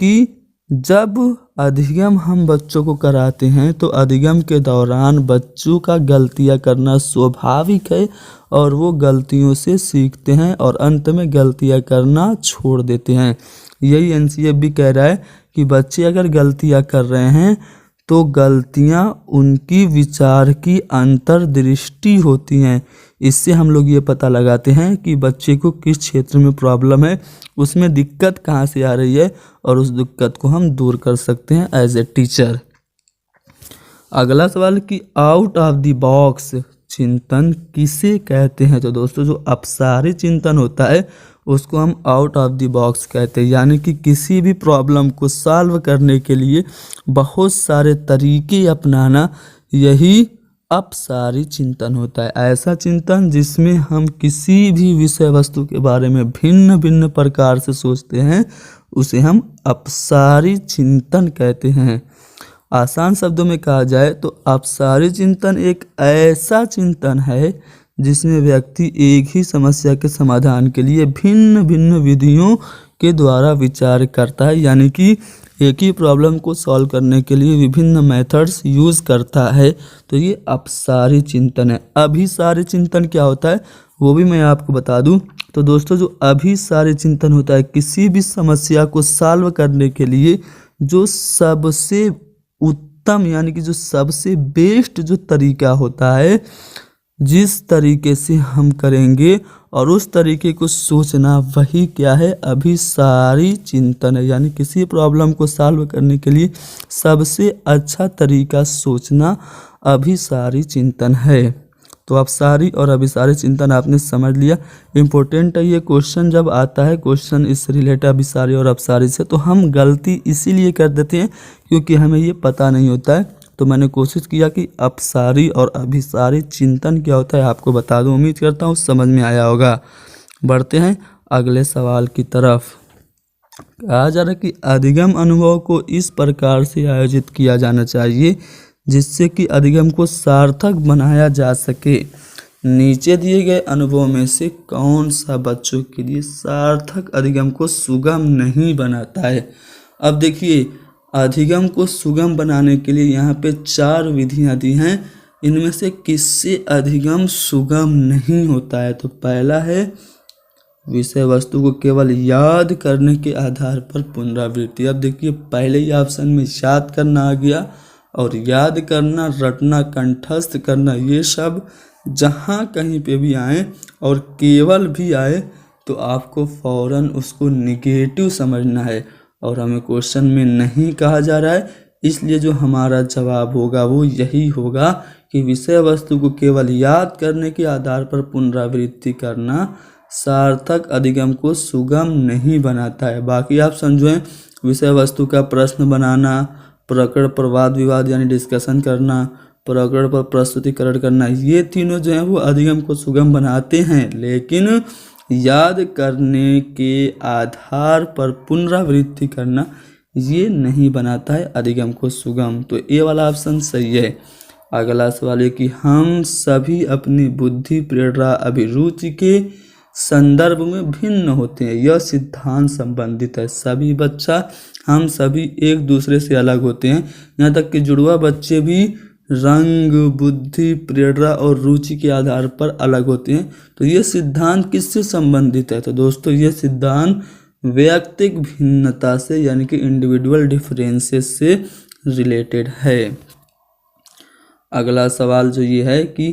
कि जब अधिगम हम बच्चों को कराते हैं तो अधिगम के दौरान बच्चों का गलतियां करना स्वाभाविक है और वो गलतियों से सीखते हैं और अंत में गलतियां करना छोड़ देते हैं। यही NCF भी कह रहा है कि बच्चे अगर गलतियां कर रहे हैं तो गलतियां उनकी विचार की अंतर्दृष्टि होती हैं। इससे हम लोग ये पता लगाते हैं कि बच्चे को किस क्षेत्र में प्रॉब्लम है, उसमें दिक्कत कहाँ से आ रही है और उस दिक्कत को हम दूर कर सकते हैं एज ए टीचर। अगला सवाल कि आउट ऑफ द बॉक्स चिंतन किसे कहते हैं? तो दोस्तों जो अपसारी चिंतन होता है उसको हम आउट ऑफ द बॉक्स कहते हैं, यानी कि किसी भी प्रॉब्लम को सॉल्व करने के लिए बहुत सारे तरीके अपनाना, यही अपसारी चिंतन होता है। ऐसा चिंतन जिसमें हम किसी भी विषय वस्तु के बारे में भिन्न भिन्न प्रकार से सोचते हैं उसे हम अपसारी चिंतन कहते हैं। आसान शब्दों में कहा जाए तो अपसारी चिंतन एक ऐसा चिंतन है जिसमें व्यक्ति एक ही समस्या के समाधान के लिए भिन्न भिन्न विधियों के द्वारा विचार करता है, यानी कि एक ही प्रॉब्लम को सॉल्व करने के लिए विभिन्न मेथड्स यूज़ करता है। तो ये अपसारी चिंतन है। अभिसारी चिंतन क्या होता है वो भी मैं आपको बता दूं। तो दोस्तों जो अभिसारी चिंतन होता है किसी भी समस्या को सॉल्व करने के लिए जो सबसे उत्तम यानी कि जो सबसे बेस्ट जो तरीका होता है, जिस तरीके से हम करेंगे और उस तरीके को सोचना, वही क्या है? अभिसारी चिंतन है। यानी किसी प्रॉब्लम को सॉल्व करने के लिए सबसे अच्छा तरीका सोचना अभिसारी चिंतन है। तो अपसारी और अभिसारी चिंतन आपने समझ लिया। इम्पोर्टेंट है ये क्वेश्चन, जब आता है क्वेश्चन इस रिलेटेड अभिसारी और अपसारी से, तो हम गलती इसीलिए कर देते हैं क्योंकि हमें ये पता नहीं होता है। तो मैंने कोशिश किया कि अपसारी और अभिसारी चिंतन क्या होता है आपको बता दूं। उम्मीद करता हूँ समझ में आया होगा। बढ़ते हैं अगले सवाल की तरफ। कहा जा रहा है कि अधिगम अनुभव को इस प्रकार से आयोजित किया जाना चाहिए जिससे कि अधिगम को सार्थक बनाया जा सके। नीचे दिए गए अनुभव में से कौन सा बच्चों के लिए सार्थक अधिगम को सुगम नहीं बनाता है? अब देखिए, अधिगम को सुगम बनाने के लिए यहाँ पे 4 विधियाँ दी हैं। इनमें से किससे अधिगम सुगम नहीं होता है? तो पहला है विषय वस्तु को केवल याद करने के आधार पर पुनरावृत्ति। अब देखिए पहले ही ऑप्शन में याद करना आ गया, और याद करना, रटना, कंठस्थ करना, ये सब जहाँ कहीं पे भी आए और केवल भी आए तो आपको फ़ौरन उसको निगेटिव समझना है और हमें क्वेश्चन में नहीं कहा जा रहा है। इसलिए जो हमारा जवाब होगा वो यही होगा कि विषय वस्तु को केवल याद करने के आधार पर पुनरावृत्ति करना सार्थक अधिगम को सुगम नहीं बनाता है। बाकी आप समझें, विषय वस्तु का प्रश्न बनाना, प्रकरण पर वाद विवाद यानी डिस्कशन करना, प्रकरण पर प्रस्तुतिकरण करना, ये तीनों जो हैं वो अधिगम को सुगम बनाते हैं। लेकिन याद करने के आधार पर पुनरावृत्ति करना ये नहीं बनाता है अधिगम को सुगम। तो ये वाला ऑप्शन सही है। अगला सवाल है कि हम सभी अपनी बुद्धि, प्रेरणा, अभिरुचि के संदर्भ में भिन्न होते हैं। यह सिद्धांत संबंधित है। सभी बच्चा, हम सभी एक दूसरे से अलग होते हैं। यहाँ तक कि जुड़वा बच्चे भी रंग, बुद्धि, प्रेरणा और रुचि के आधार पर अलग होते हैं। तो ये सिद्धांत किससे संबंधित है? तो दोस्तों ये सिद्धांत वैयक्तिक भिन्नता से यानी कि इंडिविजुअल डिफरेंसेस से रिलेटेड है। अगला सवाल जो ये है कि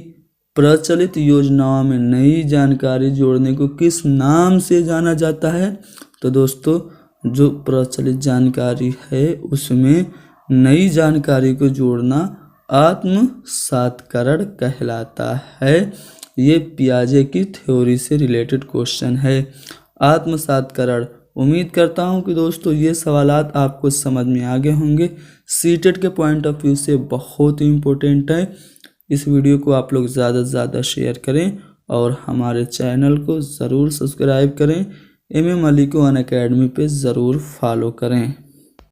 प्रचलित योजनाओं में नई जानकारी जोड़ने को किस नाम से जाना जाता है? तो दोस्तों जो प्रचलित जानकारी है उसमें नई जानकारी को जोड़ना आत्मसात्करण कहलाता है। ये पियाजे की थ्योरी से रिलेटेड क्वेश्चन है। आत्मसात्करण, उम्मीद करता हूँ कि दोस्तों ये सवालात आपको समझ में आ गए होंगे। सीटेट के पॉइंट ऑफ व्यू से बहुत ही इम्पोर्टेंट है। इस वीडियो को आप लोग ज़्यादा से ज़्यादा शेयर करें और हमारे चैनल को ज़रूर सब्सक्राइब करें। MM अली को अनअकैडमी पे ज़रूर फॉलो करें।